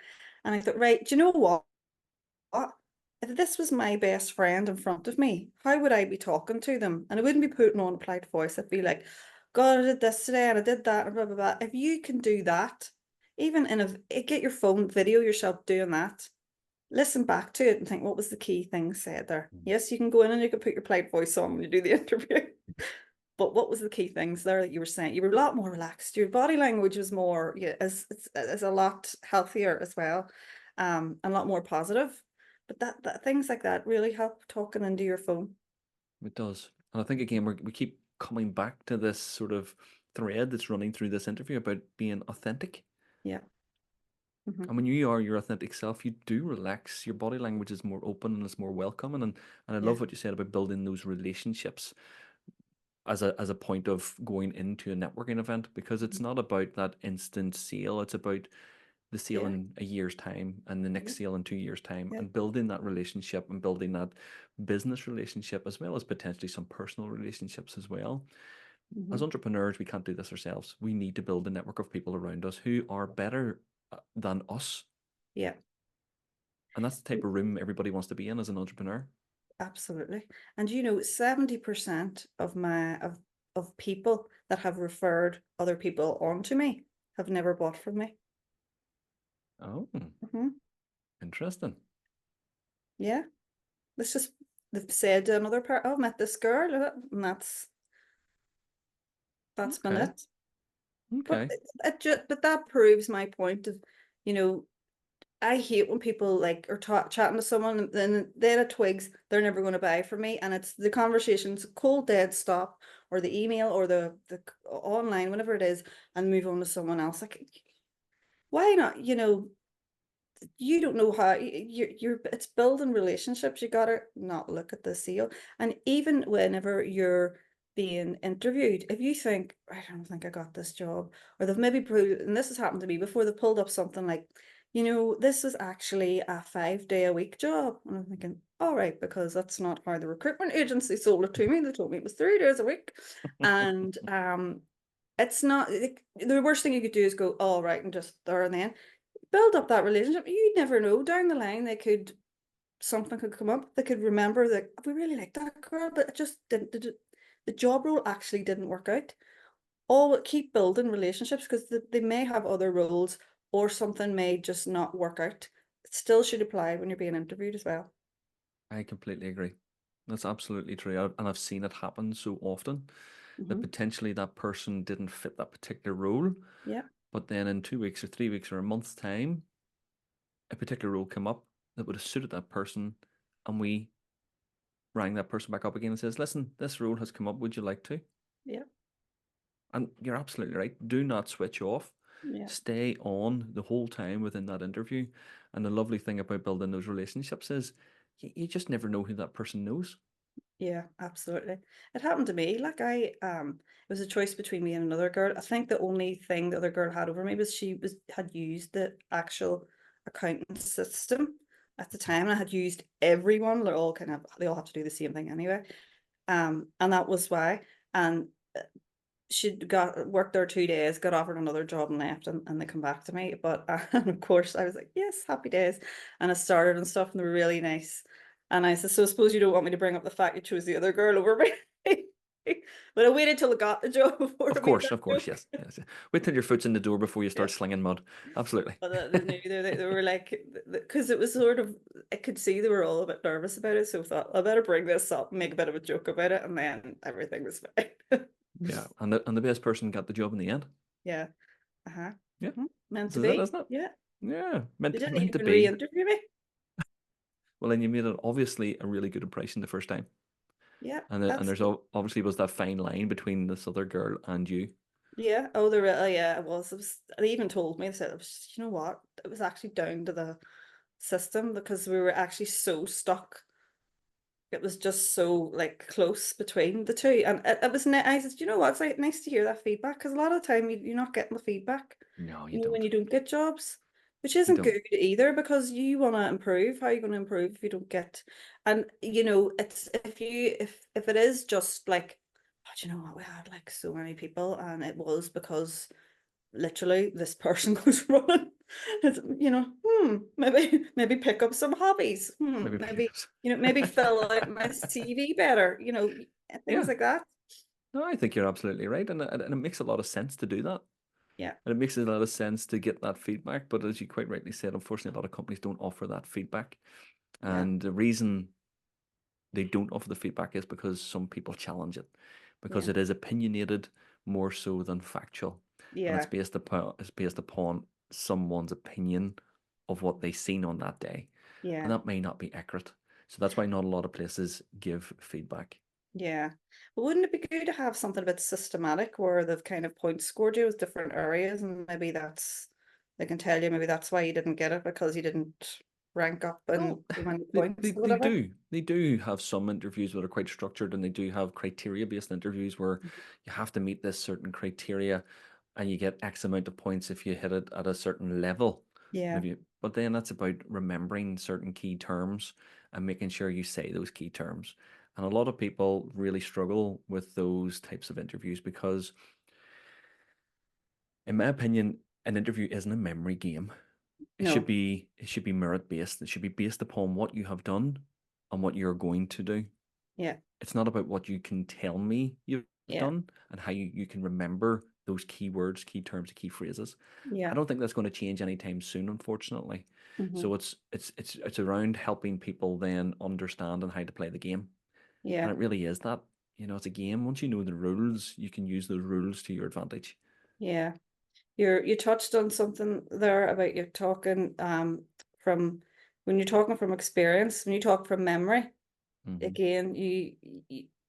And I thought, right, do you know what? If this was my best friend in front of me, how would I be talking to them? And I wouldn't be putting on a polite voice. I'd be like, God, I did this today and I did that and blah blah blah. If you can do that, even get your phone, video yourself doing that, listen back to it and think, what was the key thing said there? Yes, you can go in and you can put your polite voice on when you do the interview. But what was the key things there that you were saying? You were a lot more relaxed. Your body language was more, yeah, is a lot healthier as well, and a lot more positive. But that things like that really help talking into your phone. It does. And I think again we keep coming back to this sort of thread that's running through this interview about being authentic. Yeah. Mm-hmm. And when you are your authentic self, you do relax. Your body language is more open and it's more welcoming. And I Yeah. love what you said about building those relationships as a point of going into a networking event, because it's not about that instant sale. It's about the sale Yeah. in a year's time and the next sale in 2 years' time, Yeah. and building that relationship and building that business relationship as well as potentially some personal relationships as well. As Mm-hmm. entrepreneurs, we can't do this ourselves. We need to build a network of people around us who are better than us. Yeah. And that's the type of room everybody wants to be in as an entrepreneur. Absolutely. And 70% of people that have referred other people onto me have never bought from me. Oh, Mm-hmm. interesting. Yeah. It's just they've said to another part, oh, I met this girl, and that's been Okay. it. But Okay. but that proves my point of, you know, I hate when people like are chatting to someone and then it twigs they're never going to buy from me, and it's the conversation's cold dead stop, or the email or the online, whatever it is, and move on to someone else. Like, why not? You don't know how you're it's building relationships. You gotta not look at the sale. And even whenever you're being interviewed, if you think, I don't think I got this job, or they've maybe proved, and this has happened to me before, they pulled up something like, this is actually a 5-day-a-week job. And I'm thinking, all right, because that's not how the recruitment agency sold it to me. They told me it was 3 days a week. And it's not the worst thing you could do is go, all right, and just there and then build up that relationship. You never know, down the line something could come up. They could remember that we really like that girl, but it just didn't. The job role actually didn't work out. All keep building relationships, because they may have other roles, or something may just not work out. It still should apply when you're being interviewed as well. I completely agree. That's absolutely true. And I've seen it happen so often that Mm-hmm. potentially that person didn't fit that particular role, Yeah, but then in 2 weeks or 3 weeks or a month's time, a particular role came up that would have suited that person, and we rang that person back up again and says, "Listen, this role has come up. Would you like to?" yeah, And you're absolutely right. Do not switch off. yeah. Stay on the whole time within that interview. And the lovely thing about building those relationships is you just never know who that person knows. Yeah, absolutely. It happened to me. Like it was a choice between me and another girl. I think the only thing the other girl had over me was she had used the actual accounting system at the time, and I had used everyone. They all have to do the same thing anyway. And that was why. And she'd got worked there 2 days, got offered another job and left, and they come back to me. But and of course I was like, yes, happy days. And I started and stuff, and they were really nice. And I said, so I suppose you don't want me to bring up the fact you chose the other girl over me. But I waited till I got the job before I made that Of course, joke. yes, yes. Wait till your foot's in the door before you Yeah. start slinging mud. Absolutely. But they knew they were like, because it was sort of, I could see they were all a bit nervous about it. So I thought, I better bring this up and make a bit of a joke about it. And then everything was fine. Yeah, and the best person got the job in the end. Yeah. Uh-huh. Yeah, Meant this to is it, be. isn't it? Yeah. Yeah, They meant didn't meant to even be. re-interview me. Well, then you made it obviously a really good impression the first time, Yeah, and there's obviously was that fine line between this other girl and you. yeah. Oh, the real, yeah, it was. It was. They even told me, they said, it was, you know what? It was actually down to the system, because we were actually so stuck it was just so like close between the two, and it was I said, you know what, it's like nice to hear that feedback, because a lot of the time you're not getting the feedback, No, you you know, when don't. you don't get jobs, which You isn't don't. good either, because you want to improve. How are you going to improve if you don't get? And you know, it's if it is just like, oh, do you know what, we had like so many people, and it was because literally this person was running. It's, you know, maybe pick up some hobbies. Maybe Maybe, because you know, maybe fill out my CV better, you know, things yeah. like that. No, I think you're absolutely right, and it makes a lot of sense to do that. Yeah, And it makes a lot of sense to get that feedback. But as you quite rightly said, unfortunately, a lot of companies don't offer that feedback. yeah, And the reason they don't offer the feedback is because some people challenge it, because yeah, it is opinionated more so than factual, and yeah, it's based upon someone's opinion of what they seen on that day, and yeah, that may not be accurate. So that's why not a lot of places give feedback. yeah. But wouldn't it be good to have something a bit systematic where they've kind of point scored you with different areas, and maybe that's, they can tell you maybe that's why you didn't get it, because you didn't rank up in Oh, so many they, points they, or they whatever. do. They do have some interviews that are quite structured, and they do have criteria-based interviews where you have to meet this certain criteria, and you get X amount of points if you hit it at a certain level. Yeah, Maybe, but then that's about remembering certain key terms and making sure you say those key terms. And a lot of people really struggle with those types of interviews because, in my opinion, an interview isn't a memory game. no, It should be merit based. It should be based upon what you have done and what you're going to do. yeah, It's not about what you can tell me you've yeah, done and how you can remember those key words, key terms, key phrases. I yeah. don't think that's going to change anytime soon, unfortunately. Hmm. So it's around helping people then understand and how to play the game. And Yeah, it really is that. You know, it's a game. Once you know the rules, you can use those rules to your advantage. yeah. You touched on something there about you talking from, when you're talking from experience, when you talk from memory, Hmm. again,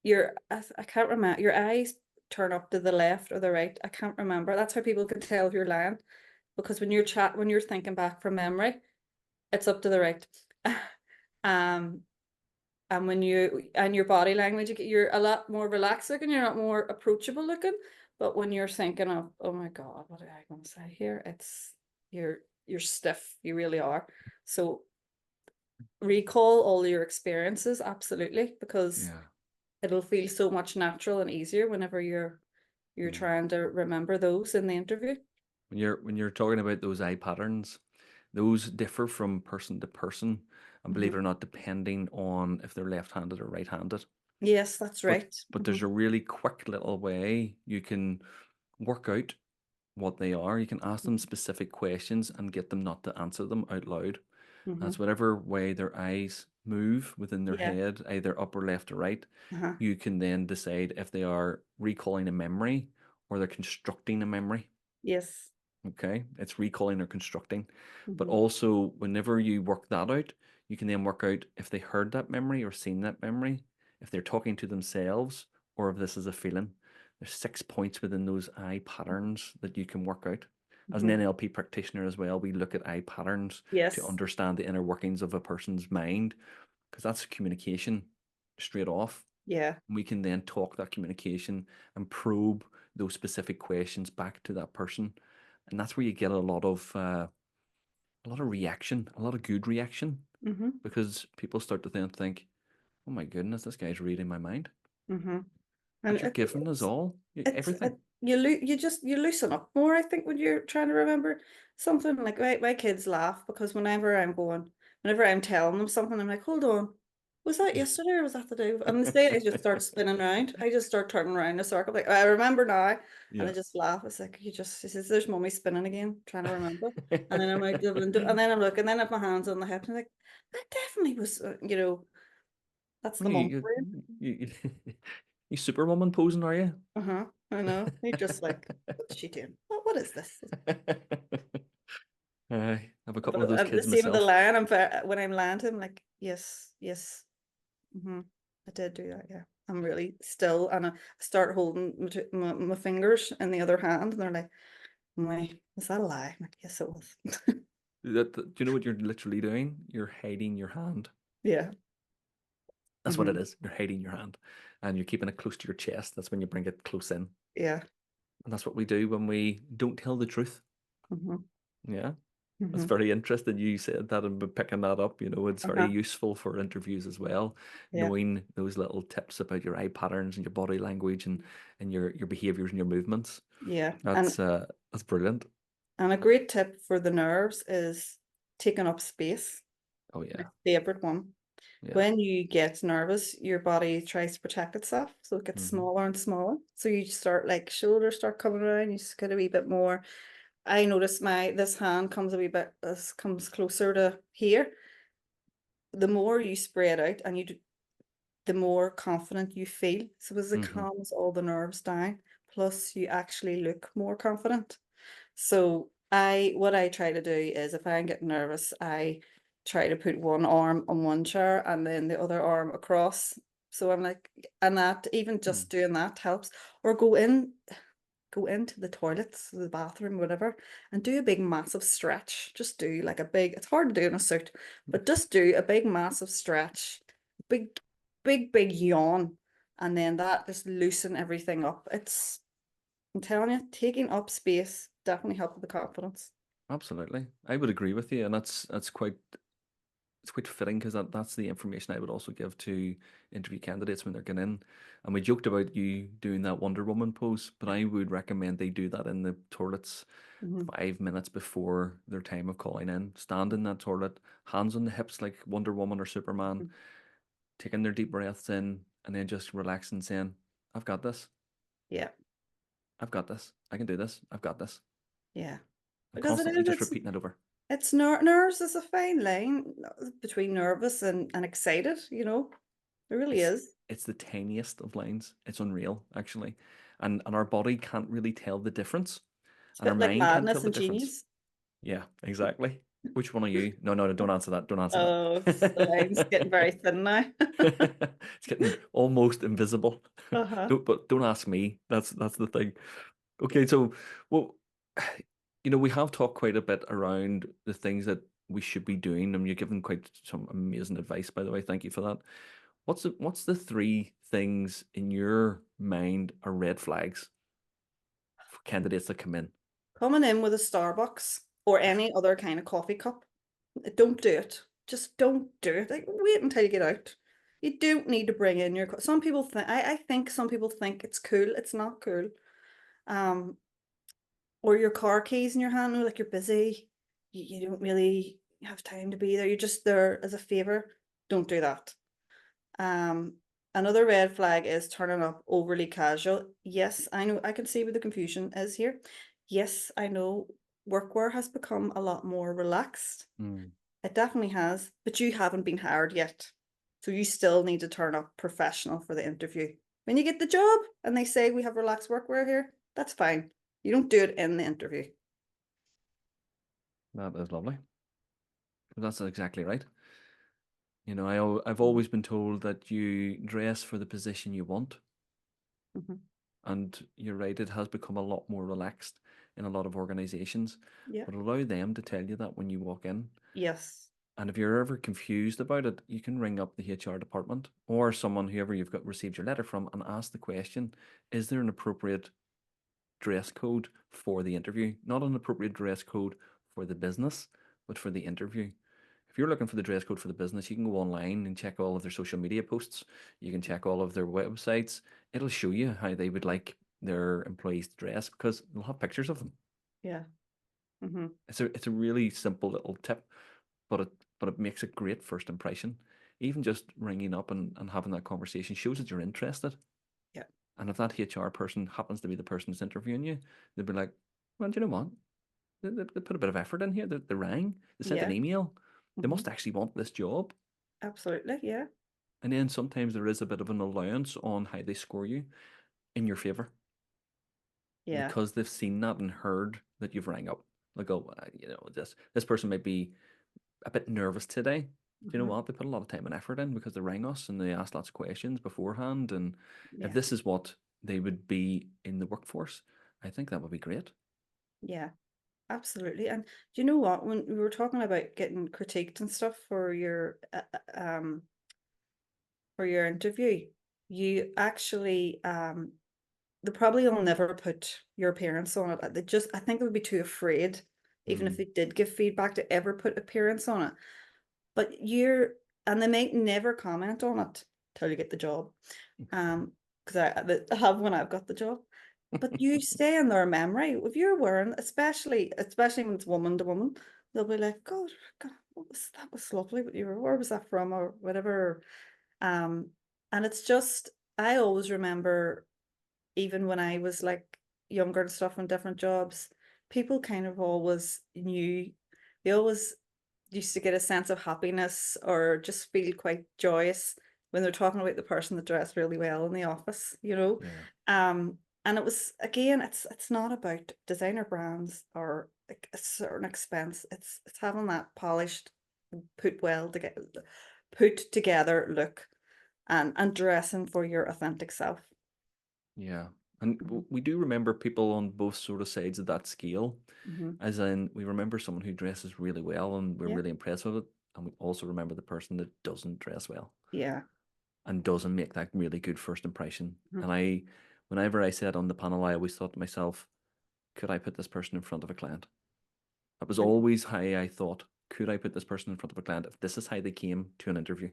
you're, I can't remember, your eyes turn up to the left or the right. I can't remember. That's how people can tell if you're lying, because when you're thinking back from memory, it's up to the right. um and when you, and your body language, you're a lot more relaxed looking, you're not more approachable looking. But when you're thinking of, oh my God, what am I going to say here? It's, you're stiff, you really are. So recall all your experiences, absolutely, because Yeah. it'll feel so much natural and easier whenever you're Mm. trying to remember those in the interview. When you're talking about those eye patterns, those differ from person to person, and believe Hmm. it or not, depending on if they're left-handed or right-handed. Yes, that's But right. but Hmm. there's a really quick little way you can work out what they are. You can ask them specific questions and get them not to answer them out loud. Hmm. That's whatever way their eyes move within their Yeah. head, either up or left or right. Uh-huh. You can then decide if they are recalling a memory or they're constructing a memory. Yes. Okay, it's recalling or constructing. But Hmm. also, whenever you work that out, you can then work out if they heard that memory or seen that memory, if they're talking to themselves, or if this is a feeling. There's 6 points within those eye patterns that you can work out. As an Hmm. NLP practitioner as well, we look at eye patterns to Yes. understand the inner workings of a person's mind, because that's communication straight off. Yeah. We can then talk that communication and probe those specific questions back to that person, and that's where you get a lot of reaction, a lot of good reaction, Hmm. because people start to then think, "Oh my goodness, this guy's reading my mind." Hmm. And But you're giving us all everything. you loosen up more, I think, when you're trying to remember something. Like my kids laugh because whenever I'm telling them something, I'm like, hold on, was that yesterday or was that the day? And instead I just start spinning around. I just start turning around in a circle. Like, I remember now, and I Yeah. just laugh. It's like, she says, there's mommy spinning again, trying to remember. And then I'm like, and then I'm looking, then I have my hands on the hips, and I'm like, that definitely was, that's the Well, mom you, brain. you, you superwoman posing, are you? Uh-huh. I know. He just like, what's she doing? What is this? I have a couple of But those the kids same with the myself. lion. When I'm lying to him, like, yes, yes, I did do that. Yeah, I'm really still, and I start holding my fingers in the other hand, and they're like, "My, is that a lie?" I'm like, yes, it was. Do you know what you're literally doing? You're hiding your hand. Yeah, That's what it is. You're hiding your hand and you're keeping it close to your chest. That's when you bring it close in. Yeah. And that's what we do when we don't tell the truth. Mm-hmm. Yeah. That's Mm-hmm. very interesting. You said that and been picking that up. You know, it's very Uh-huh. useful for interviews as well. Yeah. Knowing those little tips about your eye patterns and your body language and your behaviors and your movements. Yeah. That's brilliant. And a great tip for the nerves is taking up space. Oh My yeah. favorite one. Yeah. When you get nervous, your body tries to protect itself, so it gets Mhm. smaller and smaller. So you start like shoulders start coming around. You just get a wee bit more. I notice this hand comes a wee bit. This comes closer to here. The more you spread out, and the more confident you feel. So as it Mhm. calms all the nerves down, plus you actually look more confident. So what I try to do is if I'm getting nervous, I try to put one arm on one chair and then the other arm across. So I'm like, and that even just doing that helps. Or go into the toilets, the bathroom, whatever, and do a big massive stretch. Just do like a big, it's hard to do in a suit, but just do a big massive stretch, big, big yawn. And then that just loosen everything up. I'm telling you, taking up space definitely helps with the confidence. Absolutely. I would agree with you, and that's quite it's quite fitting because that's the information I would also give to interview candidates when they're getting in. And we joked about you doing that Wonder Woman pose, but I would recommend they do that in the toilets Mhm. 5 minutes before their time of calling in. Stand in that toilet, hands on the hips like Wonder Woman or Superman, taking their deep breaths in, and then just relaxing, saying, "I've got this. Yeah, I've got this. I can do this. I've got this." yeah. And Because constantly just repeating it over. nerves is a fine line between nervous and excited, It really It's is. it's the tiniest of lines. It's unreal, actually. And our body can't really tell the difference. It's a And our bit like mind can't tell madness the and difference. genius. Yeah, exactly. Which one are you? No, no, don't answer that. Don't answer Oh, the line's getting that. very thin now. It's getting almost invisible. Uh-huh. But don't ask me. That's the thing. Okay, so well, we have talked quite a bit around the things that we should be doing, and you're giving quite some amazing advice, by the way. Thank you for that. What's the three things in your mind are red flags for candidates that come in? Coming in with a Starbucks or any other kind of coffee cup, don't do it. Just don't do it. Like, wait until you get out. You don't need to bring in some people think, I think some people think it's cool. It's not cool. Um, or your car keys in your hand, like you're busy. You don't really have time to be there. You're just there as a favor. Don't do that. Um, Another red flag is turning up overly casual. Yes, I know, I can see where the confusion is here. Yes, I know workwear has become a lot more relaxed. Mm. It definitely has, but you haven't been hired yet. So you still need to turn up professional for the interview. When you get the job and they say we have relaxed workwear here, that's fine. You don't do it in the interview. That is lovely. That's exactly right. I've Mhm. always been told that you dress for the position you want. Mhm. And you're right, it has become a lot more relaxed in a lot of organizations. Yeah. But allow them to tell you that when you walk in. Yes. And if you're ever confused about it, you can ring up the HR department or someone, whoever you've got received your letter from, and ask the question, is there an appropriate dress code for the interview? Not an appropriate dress code for the business, but for the interview. If you're looking for the dress code for the business, you can go online and check all of their social media posts. You can check all of their websites. It'll show you how they would like their employees to dress because they'll have pictures of them. Yeah. Mm-hmm. It's a really simple little tip, but it makes a great first impression. Even just ringing up and having that conversation shows that you're interested. Yeah. And if that HR person happens to be the person that's interviewing you, they'll be like, well, do you know what? They put a bit of effort in here. They rang, they sent an Yeah. email. They Mm-hmm. must actually want this job. Absolutely. Yeah. And then sometimes there is a bit of an allowance on how they score you in your favor Yeah. because they've seen that and heard that you've rang up. Like, oh, this person might be a bit nervous today. Do you know Mm-hmm. what? They put a lot of time and effort in because they rang us and they asked lots of questions beforehand. And if Yeah. this is what they would be in the workforce, I think that would be great. Yeah. Absolutely. And do you know what? When we were talking about getting critiqued and stuff for your for your interview, you actually they probably will never put your appearance on it. They just, I think they would be too afraid, even if Mm. they did give feedback, to ever put appearance on it. But and they might never comment on it till you get the job. Because I have when I've got the job. But you stay in their memory. If you're wearing, especially when it's woman to woman, they'll be like, God, that was lovely what you were, where was that from, or whatever. And it's just, I always remember, even when I was like younger and stuff in different jobs, people kind of always knew, they always used to get a sense of happiness or just feel quite joyous when they're talking about the person that dressed really well in the office, you know. Yeah. And it was, again, it's not about designer brands or like a certain expense. It's having that polished, put together look, and dressing for your authentic self. Yeah. And Mhm. we do remember people on both sort of sides of that scale. Mhm. As in, we remember someone who dresses really well and we're Yeah. really impressed with it. And we also remember the person that doesn't dress well Yeah. and doesn't make that really good first impression. Mhm. And whenever I said on the panel, I always thought to myself, could I put this person in front of a client? That was And always how I thought, could I put this person in front of a client if this is how they came to an interview?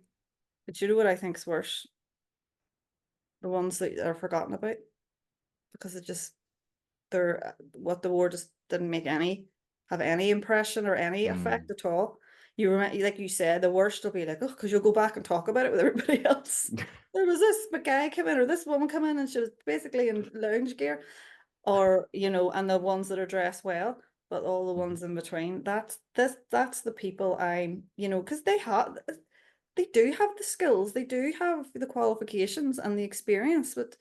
but you know what I think's worse? The ones that are forgotten about, because it just, they're what the war just didn't have any impression or any Mm. effect at all. You remember, like you said, the worst will be like, oh, because you'll go back and talk about it with everybody else. There was this guy come in or this woman come in and she was basically in lounge gear, or and the ones that are dressed well, but all the Mhm. ones in between. That's the people because they do have the skills, they do have the qualifications and the experience, but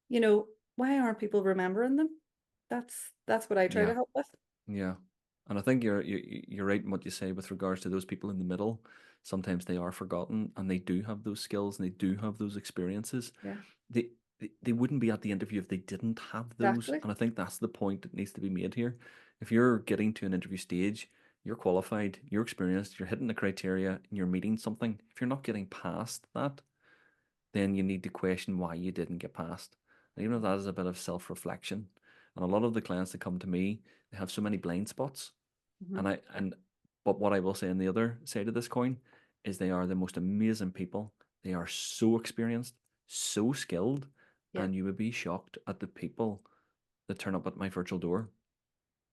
you know, why aren't people remembering them? That's what I try to Yeah. help with. Yeah, and I think you're right in what you say with regards to those people in the middle. Sometimes they are forgotten, and they do have those skills and they do have those experiences. Yeah, They they wouldn't be at the interview if they didn't have those, exactly. and I think that's the point that needs to be made here. If you're getting to an interview stage, you're qualified, you're experienced, you're hitting the criteria, and you're meeting something. If you're not getting past that, then you need to question why you didn't get past. And even if that is a bit of self-reflection. And a lot of the clients that come to me, they have so many blind spots. Hmm. But what I will say on the other side of this coin is they are the most amazing people. They are so experienced, so skilled, Yeah, and you would be shocked at the people that turn up at my virtual door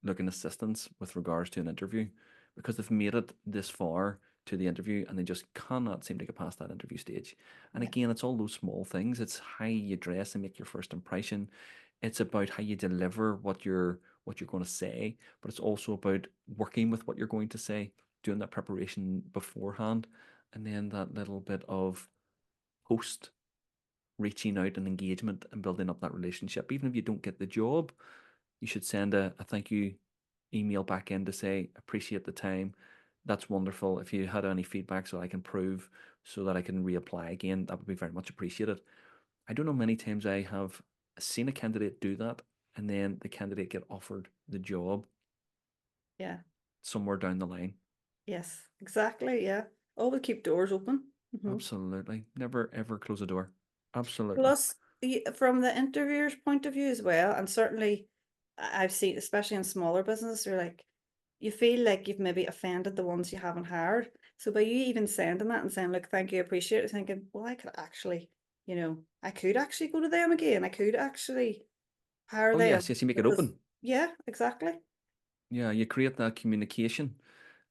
looking assistance with regards to an interview because they've made it this far to the interview and they just cannot seem to get past that interview stage. And yeah, again, it's all those small things. It's how you dress and make your first impression. It's about how you deliver what you're going to say, but it's also about working with what you're going to say, doing that preparation beforehand, and then that little bit of post reaching out and engagement and building up that relationship. Even if you don't get the job, you should send a thank you email back in to say, appreciate the time. That's wonderful. If you had any feedback so I can prove so that I can reapply again, that would be very much appreciated. I don't know many times I have seen a candidate do that and then the candidate get offered the job yeah. somewhere down the line. Yes, exactly. Yeah. Always keep doors open. Hmm. Absolutely. Never ever close a door. Absolutely. Plus, from the interviewer's point of view as well, and certainly I've seen, especially in smaller business, you're like, you feel like you've maybe offended the ones you haven't hired. So by you even sending that and saying, look, thank you, appreciate it, thinking, well, I could actually go to them again. I could actually hire Oh them yes, yes, you make it because, open. yeah, exactly. Yeah, you create that communication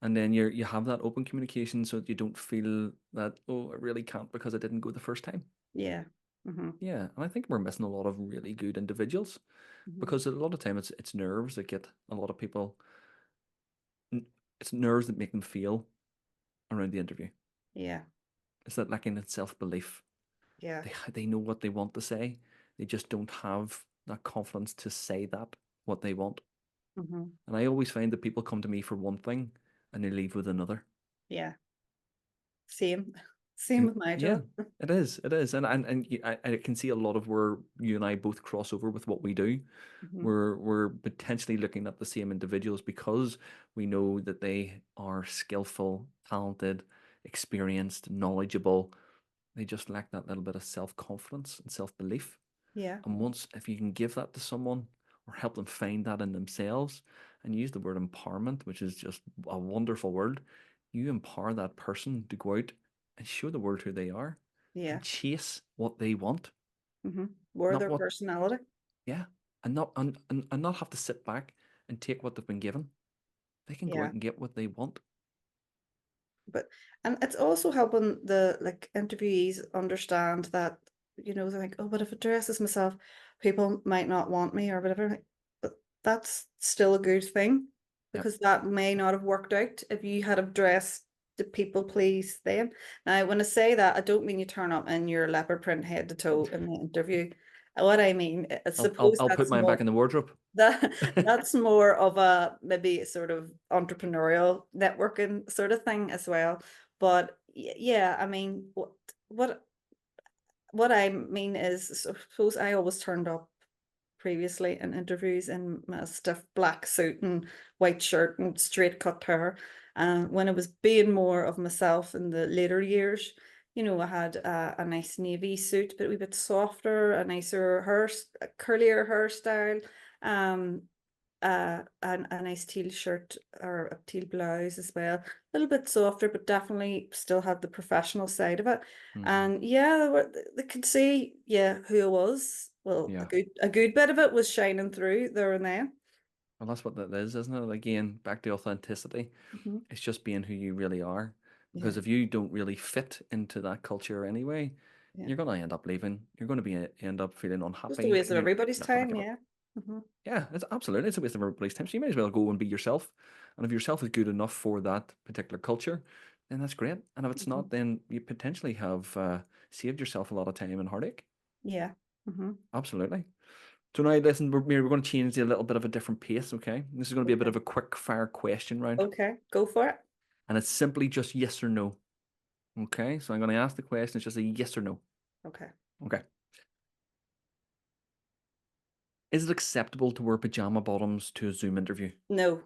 and then you have that open communication so that you don't feel that, oh, I really can't because I didn't go the first time. Yeah. Hmm. Yeah, and I think we're missing a lot of really good individuals Hmm. because a lot of time it's nerves that get a lot of people. It's nerves that make them feel around the interview. Yeah. It's that lacking in self belief. Yeah. They know what they want to say. They just don't have that confidence to say that what they want. Hmm. And I always find that people come to me for one thing and they leave with another. Yeah. Same. Same And with my yeah, job. it is. It is. I can see a lot of where you and I both cross over with what we do. Hmm. We're potentially looking at the same individuals because we know that they are skillful, talented, experienced, knowledgeable, They just lack that little bit of self-confidence and self-belief. Yeah. And once, if you can give that to someone or help them find that in themselves, and use the word empowerment, which is just a wonderful word, you empower that person to go out and show the world who they are Yeah. and chase what they want, Or not their what, personality. yeah, and not have to sit back and take what they've been given. They can go Yeah. out and get what they want. But and it's also helping the like interviewees understand that, they're like, oh, but if I dress as myself, people might not want me or whatever. But that's still a good thing, Yep. because that may not have worked out if you had have dressed to people please them. Now, when I say that, I don't mean you turn up in your leopard print head to toe in the interview. What I mean, I suppose I'll put that's mine more back in the wardrobe. that's more of a maybe sort of entrepreneurial networking sort of thing as well. But yeah, I mean, what what I mean is, suppose I always turned up previously in interviews in my stiff black suit and white shirt and straight cut hair. And when I was being more of myself in the later years, I had a nice navy suit, but a wee bit softer, a nicer curlier hairstyle, um, and a nice teal shirt or a teal blouse as well. A little bit softer, but definitely still had the professional side of it. And yeah, they could see, yeah, who I was. Well, Yeah. a good bit of it was shining through there and then. Well, that's what that is, isn't it? Again, back to authenticity. It's just being who you really are. Because Yeah, if you don't really fit into that culture anyway, yeah. you're going to end up leaving. You're going to end up feeling Just a unhappy, waste and of you're everybody's not going to time, give it. yeah. Yeah, it's absolutely, it's a waste of everybody's time. So you may as well go and be yourself. And if yourself is good enough for that particular culture, then that's great. And if it's not, then you potentially have saved yourself a lot of time and heartache. Yeah. Absolutely. So now, listen, we're going to change to a little bit of a different pace, okay? This is going to be a bit of a quick fire question round. Okay, go for it. And it's simply just yes or no. Okay, so I'm going to ask the question. It's just a yes or no. Okay. Okay. Is it acceptable to wear pajama bottoms to a Zoom interview? No,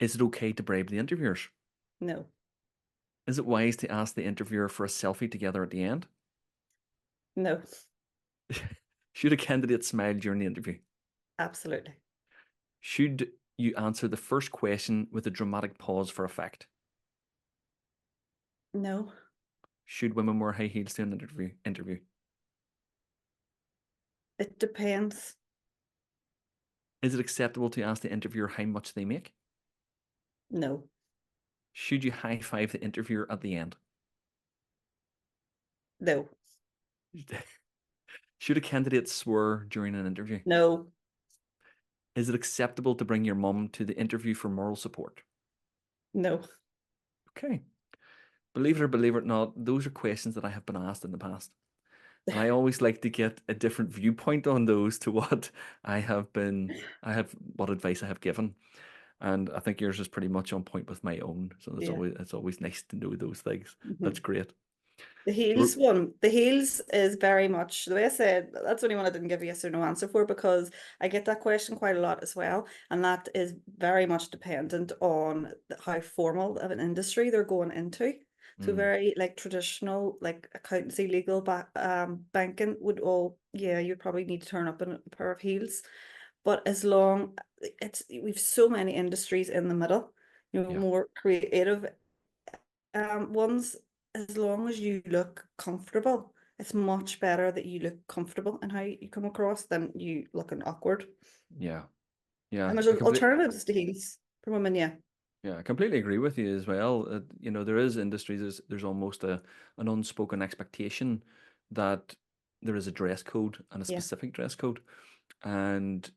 Is it okay to bribe the interviewers? no, Is it wise to ask the interviewer for a selfie together at the end? no, Should a candidate smile during the interview? absolutely. Should you answer the first question with a dramatic pause for effect? No, Should women wear high heels to an interview? it depends. Is it acceptable to ask the interviewer how much they make? No, Should you high five the interviewer at the end? no, Should a candidate swear during an interview? no, Is it acceptable to bring your mum to the interview for moral support? no. Okay. Believe it or not, those are questions that I have been asked in the past. And I always like to get a different viewpoint on those to what what advice I have given. And I think yours is pretty much on point with my own. So Yeah. it's always nice to know those things. That's great. The heels one, the heels is very much the way I said, that's the only one I didn't give a yes or no answer for, because I get that question quite a lot as well. And that is very much dependent on how formal of an industry they're going into. So very like traditional, like accountancy, legal, banking would all, yeah, you'd probably need to turn up in a pair of heels. But as long we've so many industries in the middle, Yeah. more creative ones, as long as you look comfortable, it's much better that you look comfortable in how you come across than you looking awkward. Yeah. Yeah. And there's alternatives to heels for women, yeah. Yeah, I completely agree with you as well. There is industries, there's almost an unspoken expectation that there is a dress code and a Yeah. specific dress code. And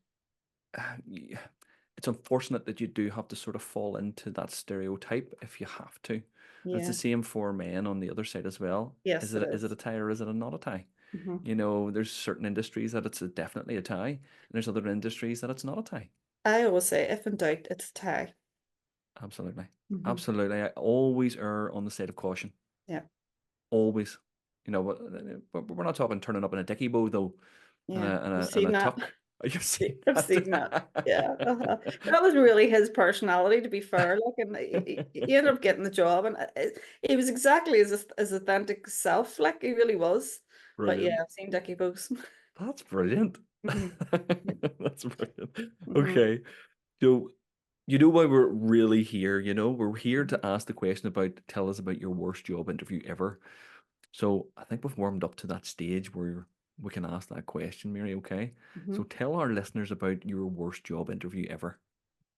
yeah, it's unfortunate that you do have to sort of fall into that stereotype if you have to. And it's Yeah. the same for men on the other side as well. Yes, it Is it is. a tie or is it a not a tie? Mhm. There's certain industries that it's definitely a tie, and there's other industries that it's not a tie. I always say, if in doubt, it's a tie. Absolutely. Mhm. Absolutely. I always err on the side of caution. Yeah. Always. But we're not talking turning up in a dicky bow though, and Yeah. You've and seen a that. tuck. You've seen I've seen that. that? Yeah, that was really his personality, to be fair. Like, and he ended up getting the job, and he was exactly his authentic self. Like, he really was. But yeah, Brilliant. I've seen Dickie Books. That's brilliant. Mhm, That's brilliant. mhm, Okay. So, you know why we're really here, We're here mhm, to ask the question about, tell us about your worst job interview ever. So, I think we've warmed up to that stage where we can ask that question, Mary, okay? So, mhm. tell our listeners about your worst job interview ever.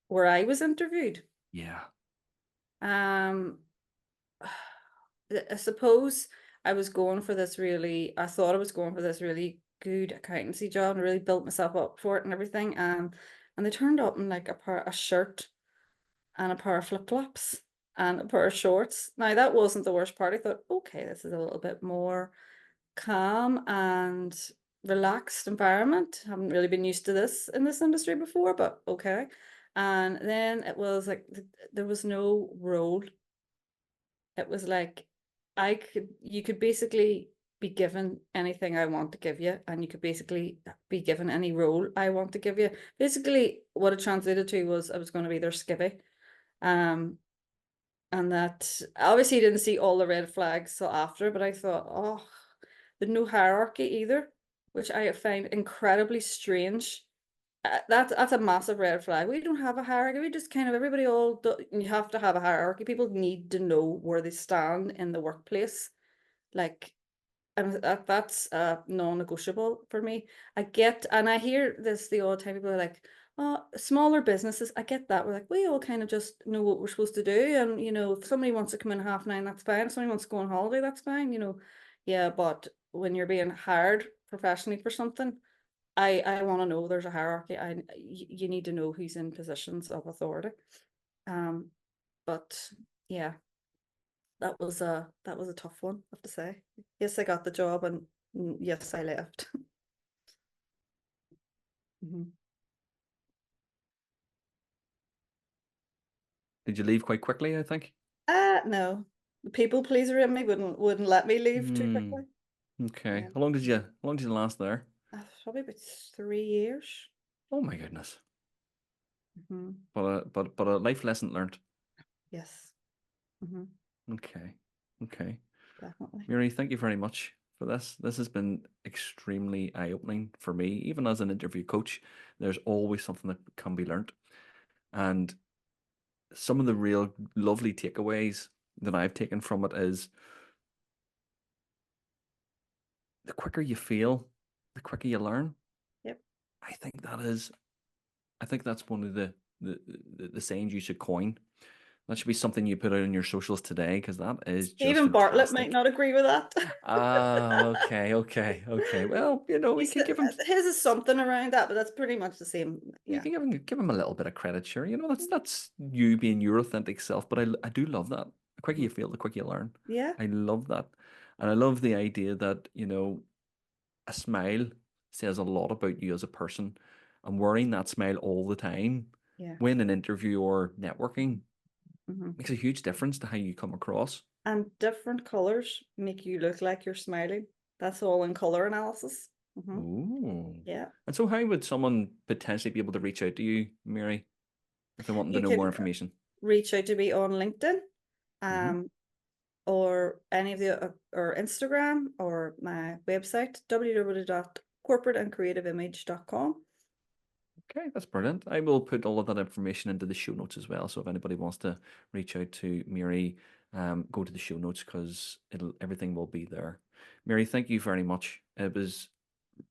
Where I was interviewed. Yeah. Um, I suppose I thought I was going for this really good accountancy job, and I really built myself up for it and everything. And they turned up in like a shirt and a pair of flip-flops and a pair of shorts. Now that wasn't the worst part. I thought, okay, this is a little bit more calm and relaxed environment. Haven't really been used to this in this industry before, but okay. And then it was like there was no role. It was like you could basically be given anything I want to give you, and you could basically be given any role I want to give you. Basically, what it translated to was I was going to be their skivvy. Um, and that obviously didn't see all the red flags till after, but I thought, oh, there's no hierarchy either, which I find incredibly strange. That's a massive red flag. We don't have a hierarchy. We just kind of everybody all you have to have a hierarchy. People need to know where they stand in the workplace. Like, and that's non-negotiable for me. And I hear this the odd time. People are like, "Oh, smaller businesses." I get that. We're like, we all kind of just know what we're supposed to do, and if somebody wants to come in 9:30, that's fine. If somebody wants to go on holiday, that's fine. Yeah, but when you're being hired professionally for something, I want to know there's a hierarchy. You need to know who's in positions of authority. Um, but yeah, that was a tough one, I have to say. Yes, I got the job, and yes, I left. Mhm. Did you leave quite quickly, I think? No, the people pleaser in me wouldn't let me leave too Hmm. quickly. Okay. Yeah, How long did you last there? probably about 3 years. Oh my goodness. Hmm. But a life lesson learned. Yes. Hmm. Okay. Okay. Definitely. Mary, thank you very much for this. This has been extremely eye-opening for me. Even as an interview coach, there's always something that can be learnt. And some of the real lovely takeaways that I've taken from it is the quicker you fail, the quicker you learn. Yep. I think that is, I think that's one of the sayings you should coin. That should be something you put out on your socials today, because that is just Stephen Bartlett might fantastic. not agree with that. Ah, okay, okay, okay. Well, we He's, could give him, his is something around that, but that's pretty much the same. you Yeah. can give him a little bit of credit, sure. That's you being your authentic self. But I do love that. The quicker you Mhm. feel, the quicker you learn. Yeah. I love that, and I love the idea that a smile says a lot about you as a person, and wearing that smile all the time Yeah. when an interview or networking Hmm. makes a huge difference to how you come across. And different colors make you look like you're smiling. That's all in color analysis. Hmm. Ooh. Yeah. And so how would someone potentially be able to reach out to you, Mary, if they wanted to You know more can information? reach out to me on LinkedIn, Hmm. um, or any of or Instagram, or my website, www.corporateandcreativeimage.com. Okay, that's brilliant. I will put all of that information into the show notes as well. So if anybody wants to reach out to Mary, go to the show notes because everything will be there. Mary, thank you very much. It was,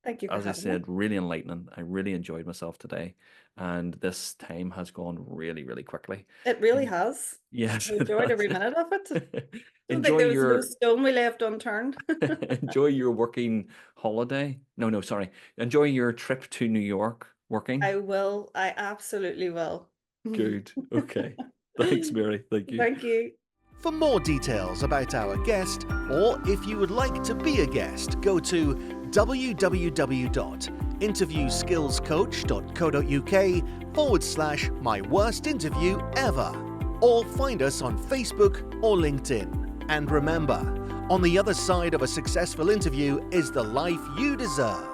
Thank you for as I having me. said, really enlightening. I really enjoyed myself today, and this time has gone really, really quickly. It really And has. yes, I it enjoyed has. every minute of it. Don't think Enjoy there was no your stone we left unturned. enjoy your working holiday. No, no, sorry. Enjoy your trip to New York working. I will. I absolutely will. Good. Okay. Thanks, Mary. Thank you. Thank you. For more details about our guest, or if you would like to be a guest, go to www.interviewskillscoach.co.uk/my worst interview ever, or find us on Facebook or LinkedIn. And remember, on the other side of a successful interview is the life you deserve.